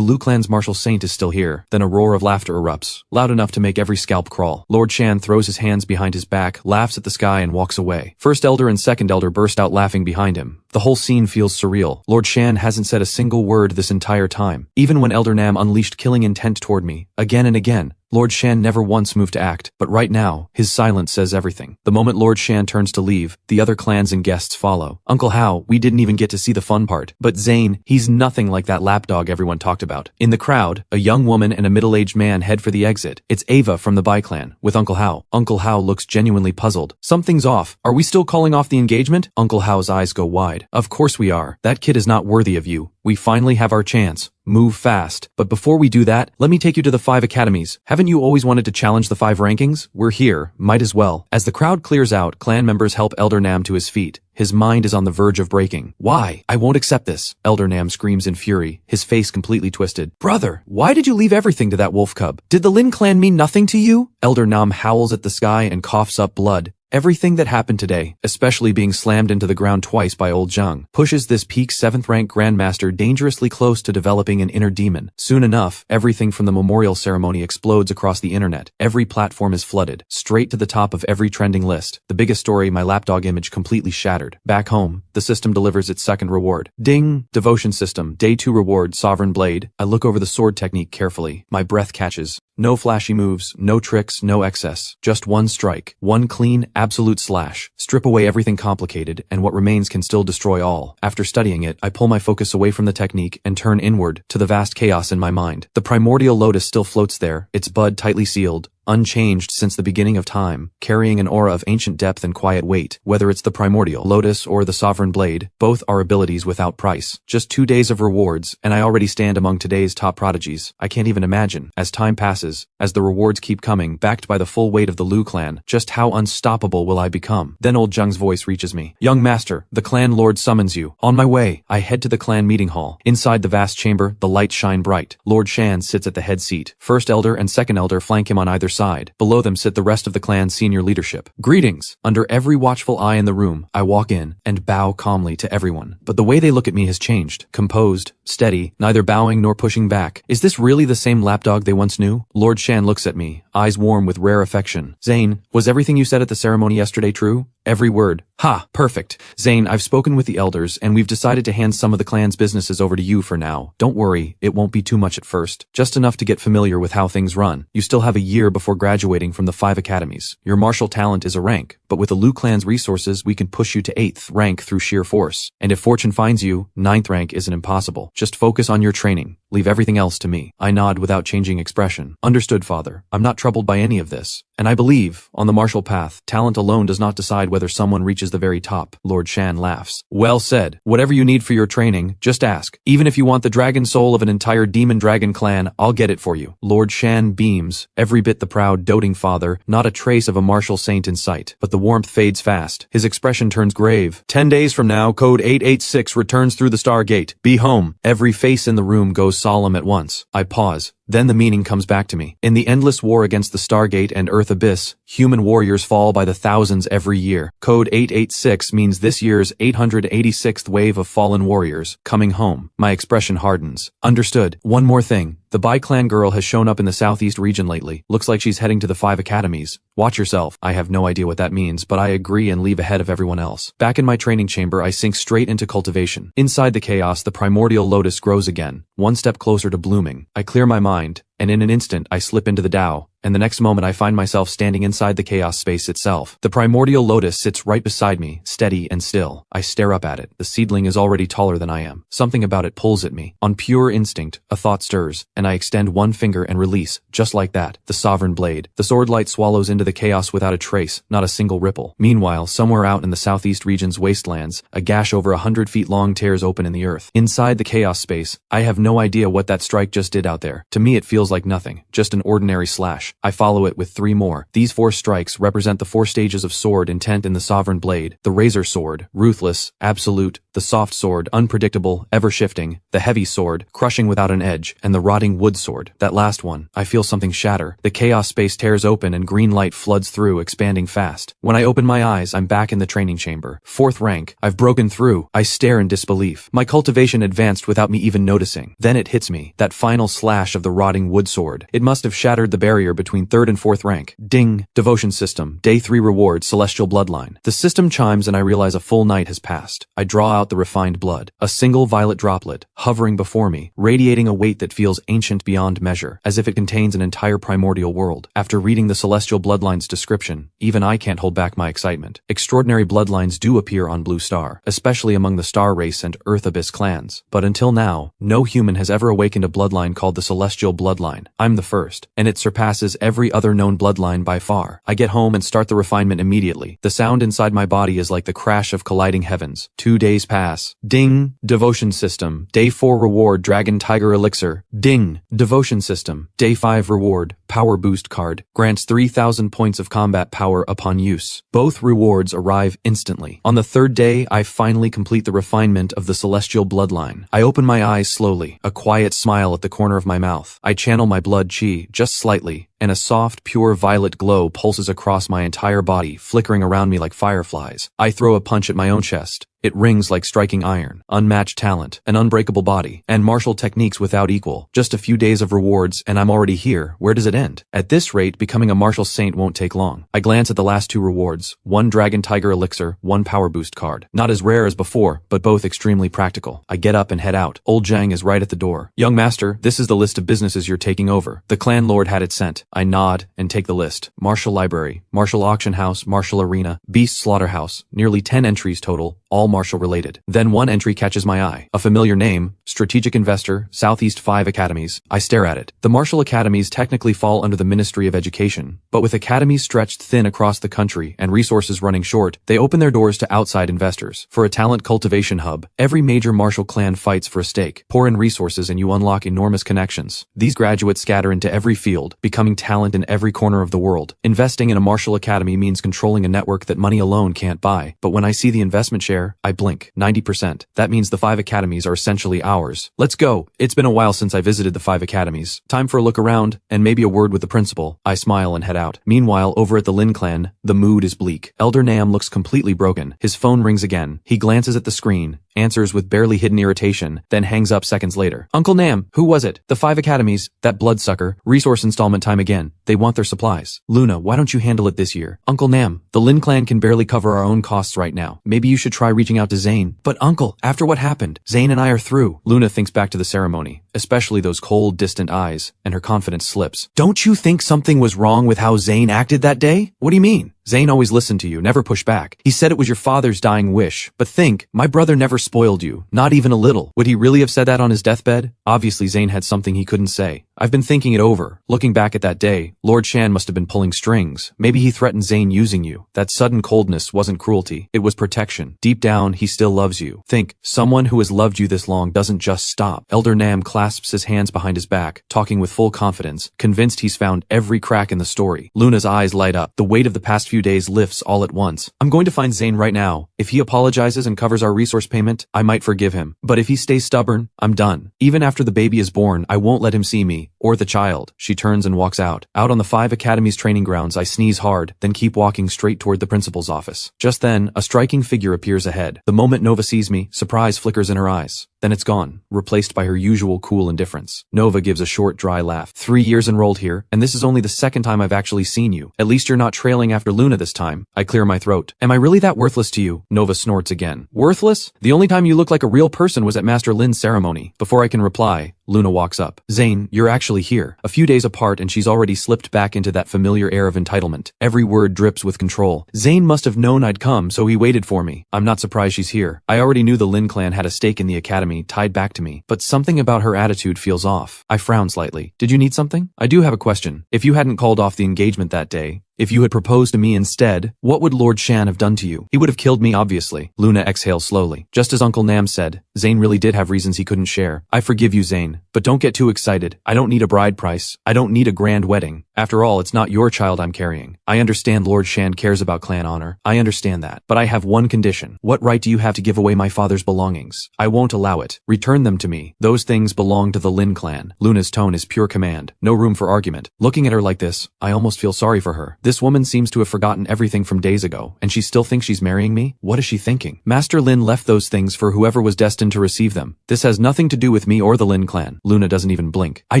Lu clan's martial saint is still here. Then a roar of laughter erupts, loud enough to make every scalp crawl. Lord Shan throws his hands behind his back, laughs at the sky and walks away. First Elder and Second Elder burst out laughing behind him. The whole scene feels surreal. Lord Shan hasn't said a single word this entire time. Even when Elder Nam unleashed killing intent toward me, again and again, Lord Shan never once moved to act, but right now, his silence says everything. The moment Lord Shan turns to leave, the other clans and guests follow. Uncle Hao, we didn't even get to see the fun part. But Zane, he's nothing like that lapdog everyone talked about. In the crowd, a young woman and a middle-aged man head for the exit. It's Ava from the Bai clan, with Uncle Hao. Uncle Hao looks genuinely puzzled. Something's off. Are we still calling off the engagement? Uncle Hao's eyes go wide. Of course we are. That kid is not worthy of you. We finally have our chance. Move fast. But before we do that, let me take you to the 5 academies. Haven't you always wanted to challenge the 5 rankings? We're here. Might as well. As the crowd clears out, clan members help Elder Nam to his feet. His mind is on the verge of breaking. Why? I won't accept this. Elder Nam screams in fury, his face completely twisted. Brother, why did you leave everything to that wolf cub? Did the Lin clan mean nothing to you? Elder Nam howls at the sky and coughs up blood. Everything that happened today, especially being slammed into the ground twice by old Zheng, pushes this peak 7th rank grandmaster dangerously close to developing an inner demon. Soon enough, everything from the memorial ceremony explodes across the internet. Every platform is flooded, straight to the top of every trending list. The biggest story, my lapdog image completely shattered. Back home, the system delivers its second reward. Ding! Devotion system, day 2 reward, sovereign blade. I look over the sword technique carefully. My breath catches. No flashy moves, no tricks, no excess. Just one strike, one clean, absolute slash. Strip away everything complicated, and what remains can still destroy all. After studying it, I pull my focus away from the technique and turn inward to the vast chaos in my mind. The primordial lotus still floats there, its bud tightly sealed, unchanged since the beginning of time, carrying an aura of ancient depth and quiet weight. Whether it's the primordial lotus or the sovereign blade, both are abilities without price. Just 2 days of rewards, and I already stand among today's top prodigies. I can't even imagine, as time passes, as the rewards keep coming, backed by the full weight of the Liu clan, just how unstoppable will I become. Then old Zheng's voice reaches me. Young master, the clan lord summons you. On my way. I head to the clan meeting hall. Inside the vast chamber, the lights shine bright. Lord Shan sits at the head seat. First elder and second elder flank him on either side. Below them sit the rest of the clan's senior leadership. Greetings! Under every watchful eye in the room, I walk in and bow calmly to everyone. But the way they look at me has changed. Composed, steady, neither bowing nor pushing back. Is this really the same lapdog they once knew? Lord Shan looks at me, eyes warm with rare affection. Zane, was everything you said at the ceremony yesterday true? Every word. Ha, perfect. Zane, I've spoken with the elders, and we've decided to hand some of the clan's businesses over to you for now. Don't worry, it won't be too much at first. Just enough to get familiar with how things run. You still have a year before graduating from the 5 academies. Your martial talent is a rank, but with the Liu clan's resources, we can push you to 8th rank through sheer force. And if fortune finds you, 9th rank isn't impossible. Just focus on your training. Leave everything else to me. I nod without changing expression. Understood, father. I'm not troubled by any of this. And I believe, on the martial path, talent alone does not decide whether someone reaches the very top. Lord Shan laughs. Well said. Whatever you need for your training, just ask. Even if you want the dragon soul of an entire demon dragon clan, I'll get it for you. Lord Shan beams, every bit the proud, doting father, not a trace of a martial saint in sight. But the warmth fades fast. His expression turns grave. 10 days from now, code 886 returns through the Stargate. Be home. Every face in the room goes solemn at once. I pause. Then the meaning comes back to me. In the endless war against the Stargate and Earth Abyss, human warriors fall by the thousands every year. Code 886 means this year's 886th wave of fallen warriors coming home. My expression hardens. Understood. One more thing. The Bai-clan girl has shown up in the southeast region lately. Looks like she's heading to the 5 academies. Watch yourself. I have no idea what that means, but I agree and leave ahead of everyone else. Back in my training chamber, I sink straight into cultivation. Inside the chaos, the primordial lotus grows again, one step closer to blooming. I clear my mind, and in an instant I slip into the Tao, and the next moment I find myself standing inside the chaos space itself. The primordial lotus sits right beside me, steady and still. I stare up at it. The seedling is already taller than I am. Something about it pulls at me. On pure instinct, a thought stirs, and I extend one finger and release, just like that, the sovereign blade. The sword light swallows into the chaos without a trace, not a single ripple. Meanwhile, somewhere out in the southeast region's wastelands, a gash over 100 feet long tears open in the earth. Inside the chaos space, I have no idea what that strike just did out there. To me it feels like nothing, just an ordinary slash. I follow it with 3 more. These 4 strikes represent the 4 stages of sword intent in the sovereign blade. The razor sword, ruthless, absolute; the soft sword, unpredictable, ever-shifting; the heavy sword, crushing without an edge; and the rotting wood sword. That last one, I feel something shatter. The chaos space tears open and green light floods through, expanding fast. When I open my eyes, I'm back in the training chamber. 4th rank. I've broken through. I stare in disbelief. My cultivation advanced without me even noticing. Then it hits me. That final slash of the rotting wood sword. It must have shattered the barrier between 3rd and 4th rank. Ding. Devotion system. Day 3 reward. Celestial bloodline. The system chimes and I realize a full night has passed. I draw out the refined blood. A single violet droplet, hovering before me, radiating a weight that feels ancient beyond measure, as if it contains an entire primordial world. After reading the celestial bloodline's description, even I can't hold back my excitement. Extraordinary bloodlines do appear on Blue Star, especially among the Star Race and Earth Abyss clans. But until now, no human has ever awakened a bloodline called the Celestial Bloodline. I'm the first, and it surpasses every other known bloodline by far. I get home and start the refinement immediately. The sound inside my body is like the crash of colliding heavens. 2 days pass. Ding. Devotion system. Day 4 reward. Dragon Tiger Elixir. Ding. Devotion system. Day 5 reward. Power Boost card. Grants 3,000 points of combat power upon use. Both rewards arrive instantly. On the 3rd day, I finally complete the refinement of the Celestial Bloodline. I open my eyes slowly, a quiet smile at the corner of my mouth. I channel my blood chi, just slightly, and a soft, pure violet glow pulses across my entire body, flickering around me like fireflies. I throw a punch at my own chest. It rings like striking iron. Unmatched talent, an unbreakable body, and martial techniques without equal. Just a few days of rewards and I'm already here. Where does it end? At this rate, becoming a martial saint won't take long. I glance at the last 2 rewards. 1 Dragon Tiger Elixir, 1 Power Boost card. Not as rare as before, but both extremely practical. I get up and head out. Old Zhang is right at the door. Young master, this is the list of businesses you're taking over. The clan lord had it sent. I nod and take the list. Martial library, martial auction house, martial arena, beast slaughterhouse. Nearly 10 entries total, all martial related. Then one entry catches my eye. A familiar name, strategic investor, Southeast 5 academies. I stare at it. The martial academies technically fall under the Ministry of Education, but with academies stretched thin across the country and resources running short, they open their doors to outside investors. For a talent cultivation hub, every major martial clan fights for a stake. Pour in resources and you unlock enormous connections. These graduates scatter into every field, becoming talent in every corner of the world. Investing in a martial academy means controlling a network that money alone can't buy. But when I see the investment share, I blink. 90%. That means the 5 academies are essentially ours. Let's go. It's been a while since I visited the 5 academies. Time for a look around, and maybe a word with the principal. I smile and head out. Meanwhile, over at the Lin clan, the mood is bleak. Elder Nam looks completely broken. His phone rings again. He glances at the screen, answers with barely hidden irritation, then hangs up seconds later. Uncle Nam, who was it? The 5 academies, that bloodsucker. Resource installment time again. They want their supplies. Luna, why don't you handle it this year? Uncle Nam, the Lin clan can barely cover our own costs right now. Maybe you should try reaching out to Zane. But uncle, after what happened, Zane and I are through. Luna thinks back to the ceremony, especially those cold, distant eyes, and her confidence slips. Don't you think something was wrong with how Zane acted that day? What do you mean? Zane always listened to you, never pushed back. He said it was your father's dying wish. But think, my brother never spoiled you, not even a little. Would he really have said that on his deathbed? Obviously Zane had something he couldn't say. I've been thinking it over. Looking back at that day, Lord Shan must have been pulling strings. Maybe he threatened Zane using you. That sudden coldness wasn't cruelty, it was protection. Deep down, he still loves you. Think, someone who has loved you this long doesn't just stop. Elder Nam clasps his hands behind his back, talking with full confidence, convinced he's found every crack in the story. Luna's eyes light up. The weight of the past few days lifts all at once. I'm going to find Zane right now. If he apologizes and covers our resource payment, I might forgive him. But if he stays stubborn, I'm done. Even after the baby is born, I won't let him see me, or the child. She turns and walks out. Out on the 5 academies training grounds, I sneeze hard, then keep walking straight toward the principal's office. Just then, a striking figure appears ahead. The moment Nova sees me, surprise flickers in her eyes. Then it's gone, replaced by her usual cool indifference. Nova gives a short, dry laugh. 3 years enrolled here, and this is only the second time I've actually seen you. At least you're not trailing after Luna this time. I clear my throat. Am I really that worthless to you? Nova snorts again. Worthless? The only time you looked like a real person was at Master Lin's ceremony. Before I can reply, Luna walks up. Zane, you're actually here. A few days apart and she's already slipped back into that familiar air of entitlement. Every word drips with control. Zane must have known I'd come, so he waited for me. I'm not surprised she's here. I already knew the Lin clan had a stake in the academy, tied back to me. But something about her attitude feels off. I frown slightly. Did you need something? I do have a question. If you hadn't called off the engagement that day, if you had proposed to me instead, what would Lord Shan have done to you? He would have killed me, obviously. Luna exhales slowly. Just as Uncle Nam said, Zane really did have reasons he couldn't share. I forgive you, Zane, but don't get too excited. I don't need a bride price. I don't need a grand wedding. After all, it's not your child I'm carrying. I understand Lord Shan cares about clan honor. I understand that. But I have one condition. What right do you have to give away my father's belongings? I won't allow it. Return them to me. Those things belong to the Lin clan. Luna's tone is pure command. No room for argument. Looking at her like this, I almost feel sorry for her. This woman seems to have forgotten everything from days ago, and she still thinks she's marrying me? What is she thinking? Master Lin left those things for whoever was destined to receive them. This has nothing to do with me or the Lin clan. Luna doesn't even blink. I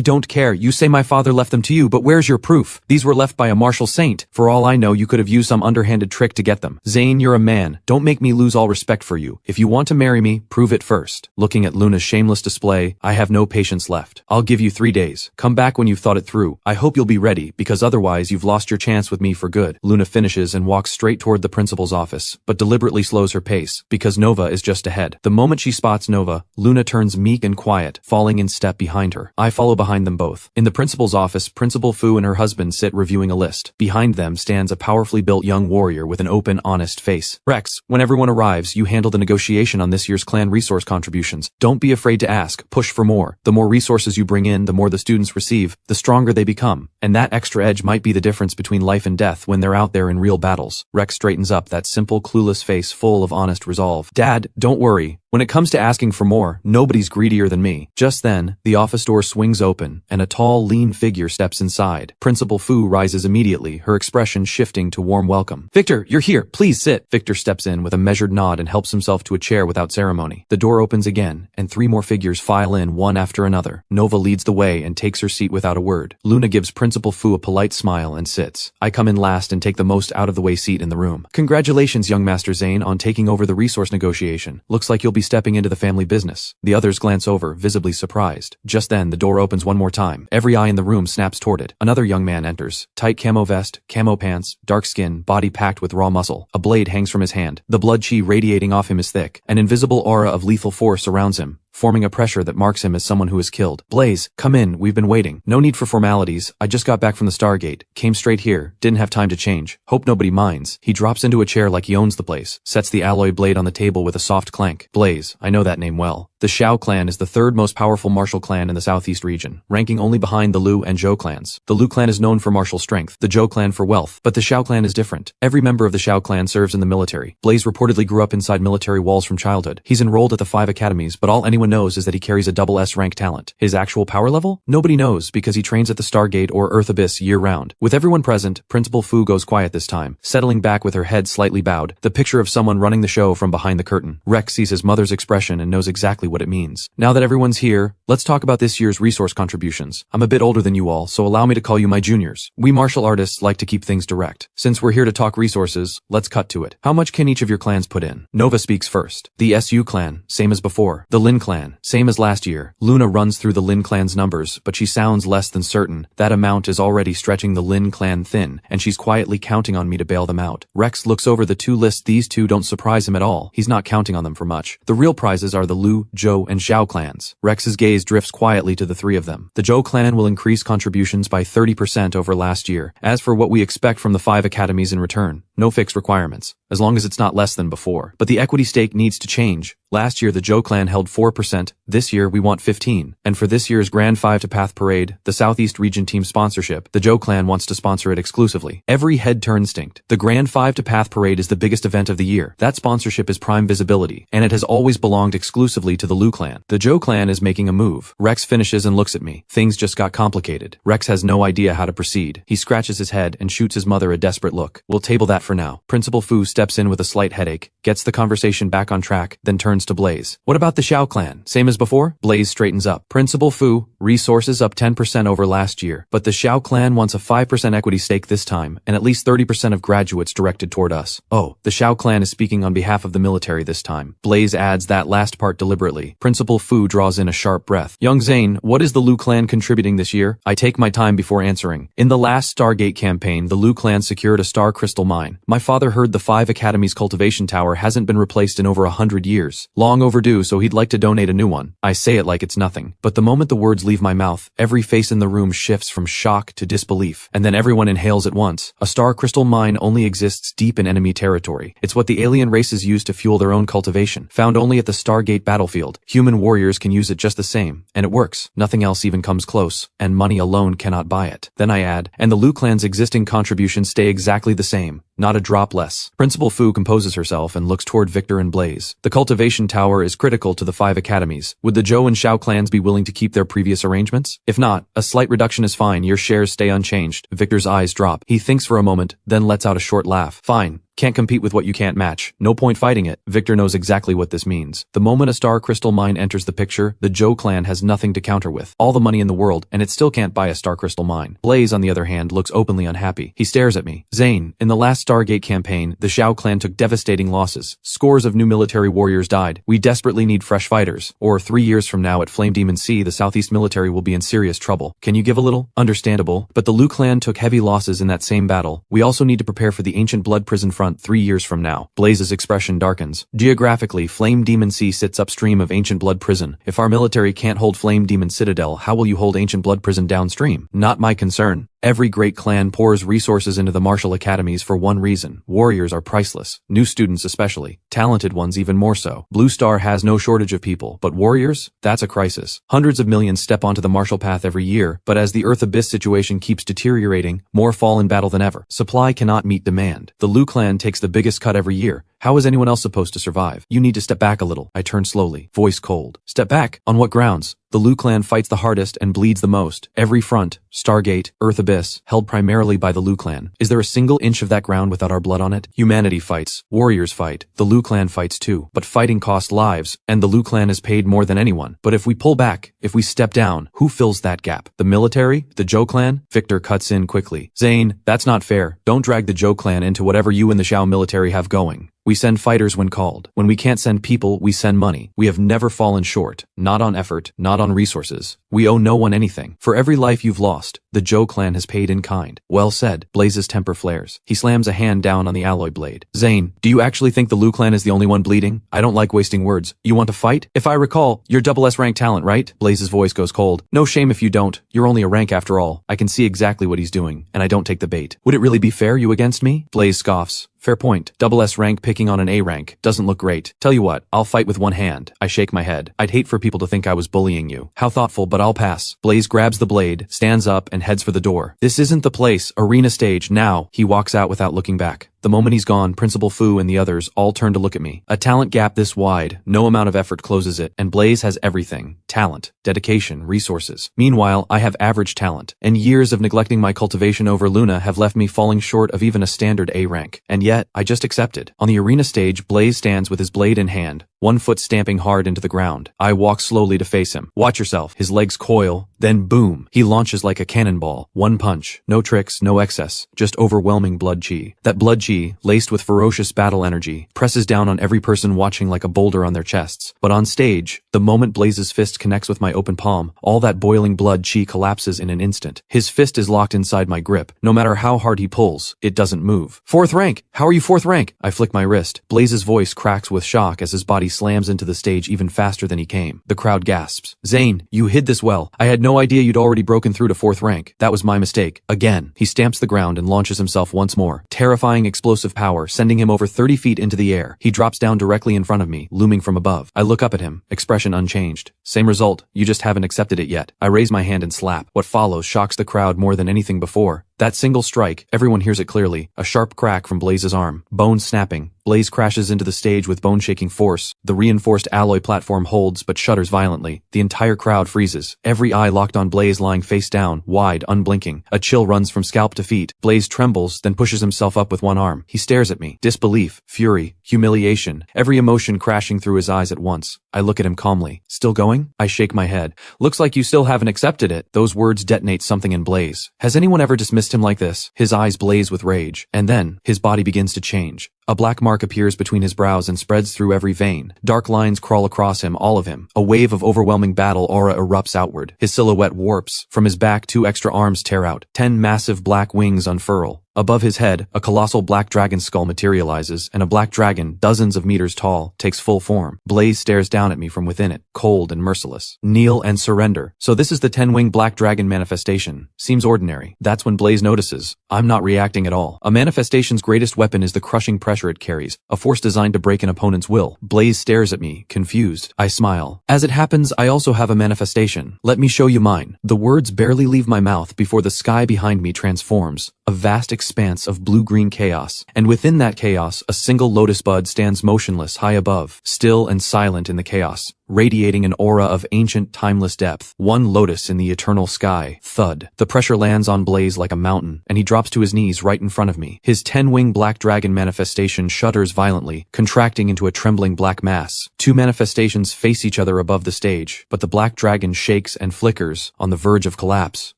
don't care. You say my father left them to you, but where's your proof? These were left by a martial saint. For all I know, you could have used some underhanded trick to get them. Zane, you're a man. Don't make me lose all respect for you. If you want to marry me, prove it first. Looking at Luna's shameless display, I have no patience left. I'll give you 3 days. Come back when you've thought it through. I hope you'll be ready, because otherwise you've lost your chance with me for good. Luna finishes and walks straight toward the principal's office, but deliberately slows her pace, because Nova is just ahead. The moment she spots Nova, Luna turns meek and quiet, falling in step behind her. I follow behind them both. In the principal's office, Principal Fu and her husband sit reviewing a list. Behind them stands a powerfully built young warrior with an open, honest face. Rex, when everyone arrives, you handle the negotiation on this year's clan resource contributions. Don't be afraid to ask. Push for more. The more resources you bring in, the more the students receive, the stronger they become. And that extra edge might be the difference between life and death when they're out there in real battles. Rex straightens up, that simple, clueless face full of honest resolve. Dad, don't worry. When it comes to asking for more, nobody's greedier than me. Just then, the office door swings open, and a tall, lean figure steps inside. Principal Fu rises immediately, her expression shifting to warm welcome. "Victor, you're here. Please sit." Victor steps in with a measured nod and helps himself to a chair without ceremony. The door opens again, and 3 more figures file in one after another. Nova leads the way and takes her seat without a word. Luna gives Principal Fu a polite smile and sits. I come in last and take the most out-of-the-way seat in the room. "Congratulations, young Master Zane, on taking over the resource negotiation. Looks like you'll be stepping into the family business." The others glance over, visibly surprised. Just then, the door opens one more time. Every eye in the room snaps toward it. Another young man enters. Tight camo vest, camo pants, dark skin, body packed with raw muscle. A blade hangs from his hand. The blood chi radiating off him is thick. An invisible aura of lethal force surrounds him, forming a pressure that marks him as someone who is killed. "Blaze, come in, we've been waiting." "No need for formalities, I just got back from the Stargate, came straight here, didn't have time to change. Hope nobody minds." He drops into a chair like he owns the place, sets the alloy blade on the table with a soft clank. "Blaze, I know that name well. The Xiao clan is the 3rd most powerful martial clan in the southeast region, ranking only behind the Lu and Zhou clans. The Lu clan is known for martial strength, the Zhou clan for wealth, but the Xiao clan is different. Every member of the Xiao clan serves in the military. Blaze reportedly grew up inside military walls from childhood. He's enrolled at the 5 academies, but all anyone knows is that he carries a SSS-Rank talent. His actual power level? Nobody knows, because he trains at the Stargate or Earth Abyss year-round." With everyone present, Principal Fu goes quiet this time, settling back with her head slightly bowed, the picture of someone running the show from behind the curtain. Rex sees his mother's expression and knows exactly what it means. "Now that everyone's here, let's talk about this year's resource contributions. I'm a bit older than you all, so allow me to call you my juniors. We martial artists like to keep things direct. Since we're here to talk resources, let's cut to it. How much can each of your clans put in?" Nova speaks first. "The SU clan, same as before. The Lin clan, same as last year." Luna runs through the Lin clan's numbers, but she sounds less than certain. That amount is already stretching the Lin clan thin, and she's quietly counting on me to bail them out. Rex looks over the 2 lists. These 2 don't surprise him at all. He's not counting on them for much. The real prizes are the Lu, Zhou, and Xiao clans. Rex's gaze drifts quietly to the 3 of them. The Zhou clan will increase contributions by 30% over last year. As for what we expect from the 5 academies in return, no fixed requirements, as long as it's not less than before. But the equity stake needs to change. Last year the Zhou clan held 4%, this year we want 15. And for this year's Grand 5 to Path Parade, the Southeast Region team sponsorship, the Zhou clan wants to sponsor it exclusively. Every head turns instinct. The Grand 5 to Path Parade is the biggest event of the year. That sponsorship is prime visibility, and it has always belonged exclusively to the Lu clan. The Zhou clan is making a move. Rex finishes and looks at me. Things just got complicated. Rex has no idea how to proceed. He scratches his head and shoots his mother a desperate look. "We'll table that for now." Principal Fu steps in with a slight headache, gets the conversation back on track, then turns to Blaze. "What about the Xiao clan? Same as before?" Blaze straightens up. "Principal Fu, resources up 10% over last year, but the Xiao clan wants a 5% equity stake this time, and at least 30% of graduates directed toward us." "Oh, the Xiao clan is speaking on behalf of the military this time." Blaze adds that last part deliberately. Principal Fu draws in a sharp breath. "Young Zane, what is the Lu clan contributing this year?" I take my time before answering. "In the last Stargate campaign, the Lu clan secured a star crystal mine. My father heard the 5 academies cultivation tower hasn't been replaced in over 100 years. Long overdue, so he'd like to donate a new one." I say it like it's nothing, but the moment the words leave my mouth, every face in the room shifts from shock to disbelief, and then everyone inhales at once. A star crystal mine only exists deep in enemy territory. It's what the alien races use to fuel their own cultivation, found only at the Stargate battlefield. Human warriors can use it just the same, and it works. Nothing else even comes close, and money alone cannot buy it. Then I add, and the Lu clan's existing contributions stay exactly the same, not a drop less. Principal Fu composes herself and looks toward Victor and Blaze. "The cultivation tower is critical to the 5 academies. Would the Zhou and Xiao clans be willing to keep their previous arrangements? If not, a slight reduction is fine. Your shares stay unchanged." Victor's eyes drop. He thinks for a moment, then lets out a short laugh. "Fine. Can't compete with what you can't match. No point fighting it." Victor knows exactly what this means. The moment a star crystal mine enters the picture, the Zhou clan has nothing to counter with. All the money in the world, and it still can't buy a star crystal mine. Blaze, on the other hand, looks openly unhappy. He stares at me. "Zane, in the last Stargate campaign, the Xiao clan took devastating losses. Scores of new military warriors died. We desperately need fresh fighters. Or 3 years from now at Flame Demon Sea, the Southeast military will be in serious trouble. Can you give a little?" "Understandable, but the Lu clan took heavy losses in that same battle. We also need to prepare for the Ancient Blood Prison front 3 years from now." Blaze's expression darkens. "Geographically, Flame Demon Sea sits upstream of Ancient Blood Prison. If our military can't hold Flame Demon Citadel, how will you hold Ancient Blood Prison downstream?" "Not my concern. Every great clan pours resources into the martial academies for one reason. Warriors are priceless. New students especially. Talented ones even more so. Blue Star has no shortage of people, but warriors? That's a crisis. Hundreds of millions step onto the martial path every year, but as the Earth Abyss situation keeps deteriorating, more fall in battle than ever. Supply cannot meet demand. The Lu clan takes the biggest cut every year. How is anyone else supposed to survive? You need to step back a little. I turn slowly, voice cold. Step back? On what grounds? The Liu clan fights the hardest and bleeds the most. Every front, Stargate, Earth Abyss, held primarily by the Liu clan. Is there a single inch of that ground without our blood on it? Humanity fights. Warriors fight. The Liu clan fights too. But fighting costs lives, and the Liu clan is paid more than anyone. But if we pull back, if we step down, who fills that gap? The military? The Zhou clan? Victor cuts in quickly. Zane, that's not fair. Don't drag the Zhou clan into whatever you and the Xiao military have going. We send fighters when called. When we can't send people, we send money. We have never fallen short. Not on effort, not on resources. We owe no one anything. For every life you've lost, the Zhou clan has paid in kind. Well said. Blaze's temper flares. He slams a hand down on the alloy blade. Zane, do you actually think the Liu clan is the only one bleeding? I don't like wasting words. You want to fight? If I recall, you're SSS-Rank talent, right? Blaze's voice goes cold. No shame if you don't. You're only a rank after all. I can see exactly what he's doing, and I don't take the bait. Would it really be fair, you against me? Blaze scoffs. Fair point. SSS rank picking on an A rank. Doesn't look great. Tell you what, I'll fight with one hand. I shake my head. I'd hate for people to think I was bullying you. How thoughtful, but I'll pass. Blaze grabs the blade, stands up, and heads for the door. This isn't the place. Arena stage, now. He walks out without looking back. The moment he's gone, Principal Fu and the others all turn to look at me. A talent gap this wide, no amount of effort closes it, and Blaze has everything. Talent, dedication, resources. Meanwhile, I have average talent, and years of neglecting my cultivation over Luna have left me falling short of even a standard A rank. And yet, I just accepted. On the arena stage, Blaze stands with his blade in hand, one foot stamping hard into the ground. I walk slowly to face him. Watch yourself. His legs coil, then boom. He launches like a cannonball. One punch. No tricks, no excess. Just overwhelming blood chi. That blood chi, laced with ferocious battle energy, presses down on every person watching like a boulder on their chests. But on stage, the moment Blaze's fist connects with my open palm, all that boiling blood chi collapses in an instant. His fist is locked inside my grip. No matter how hard he pulls, it doesn't move. Fourth rank! How are you fourth rank? I flick my wrist. Blaze's voice cracks with shock as his body slams into the stage even faster than he came. The crowd gasps. Zane, you hid this well. I had no idea you'd already broken through to fourth rank. That was my mistake. Again. He stamps the ground and launches himself once more. Terrifying explosive power, sending him over 30 feet into the air. He drops down directly in front of me, looming from above. I look up at him, expression unchanged. Same result, you just haven't accepted it yet. I raise my hand and slap. What follows shocks the crowd more than anything before. That single strike, everyone hears it clearly. A sharp crack from Blaze's arm. Bones snapping. Blaze crashes into the stage with bone-shaking force. The reinforced alloy platform holds but shudders violently. The entire crowd freezes. Every eye locked on Blaze lying face down, wide, unblinking. A chill runs from scalp to feet. Blaze trembles, then pushes himself up with one arm. He stares at me. Disbelief, fury, humiliation, every emotion crashing through his eyes at once. I look at him calmly. Still going? I shake my head. Looks like you still haven't accepted it. Those words detonate something in Blaze. Has anyone ever dismissed him like this? His eyes blaze with rage. And then, his body begins to change. A black mark appears between his brows and spreads through every vein. Dark lines crawl across him, all of him. A wave of overwhelming battle aura erupts outward. His silhouette warps. From his back, 2 extra arms tear out. 10 massive black wings unfurl. Above his head, a colossal black dragon skull materializes, and a black dragon, dozens of meters tall, takes full form. Blaze stares down at me from within it, cold and merciless. Kneel and surrender. So this is the 10-winged black dragon manifestation. Seems ordinary. That's when Blaze notices. I'm not reacting at all. A manifestation's greatest weapon is the crushing pressure it carries, a force designed to break an opponent's will. Blaze stares at me, confused. I smile. As it happens, I also have a manifestation. Let me show you mine. The words barely leave my mouth before the sky behind me transforms. A vast expanse of blue-green chaos, and within that chaos, a single lotus bud stands motionless high above, still and silent in the chaos, radiating an aura of ancient, timeless depth. One lotus in the eternal sky. Thud. The pressure lands on Blaze like a mountain, and he drops to his knees right in front of me. His 10-winged black dragon manifestation shudders violently, contracting into a trembling black mass. 2 manifestations face each other above the stage, but the black dragon shakes and flickers, on the verge of collapse.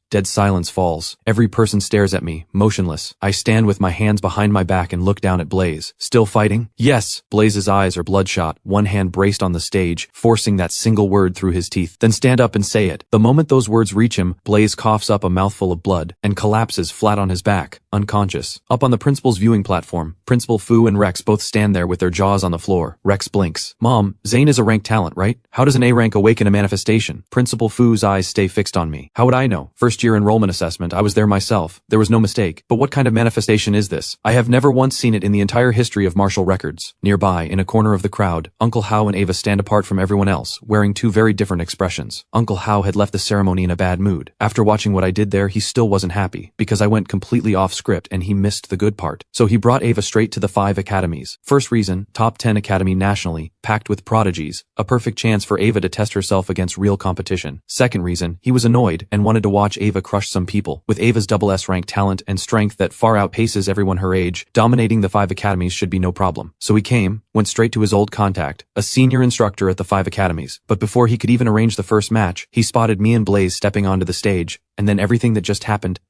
Dead silence falls. Every person stares at me, motionless. I stand with my hands behind my back and look down at Blaze. Still fighting? Yes. Blaze's eyes are bloodshot, one hand braced on the stage, forcing that single word through his teeth. Then stand up and say it. The moment those words reach him, Blaze coughs up a mouthful of blood and collapses flat on his back, unconscious. Up on the principal's viewing platform, Principal Fu and Rex both stand there with their jaws on the floor. Rex blinks. Mom, Zane is a rank talent, right? How does an A rank awaken a manifestation? Principal Fu's eyes stay fixed on me. How would I know? First year enrollment assessment, I was there myself. There was no mistake. But what kind of manifestation is this? I have never once seen it in the entire history of martial records. Nearby, in a corner of the crowd, Uncle Hao and Ava stand apart from everyone else, wearing 2 very different expressions. Uncle Hao had left the ceremony in a bad mood. After watching what I did there, he still wasn't happy, because I went completely off script. script and he missed the good part. So he brought Ava straight to the 5 academies. First reason, top 10 academy nationally, packed with prodigies, a perfect chance for Ava to test herself against real competition. Second reason, he was annoyed and wanted to watch Ava crush some people. With Ava's SSS-Rank talent and strength that far outpaces everyone her age, dominating the 5 academies should be no problem. So he went straight to his old contact, a senior instructor at the 5 academies. But before he could even arrange the first match, he spotted me and Blaze stepping onto the stage, and then everything that just happened.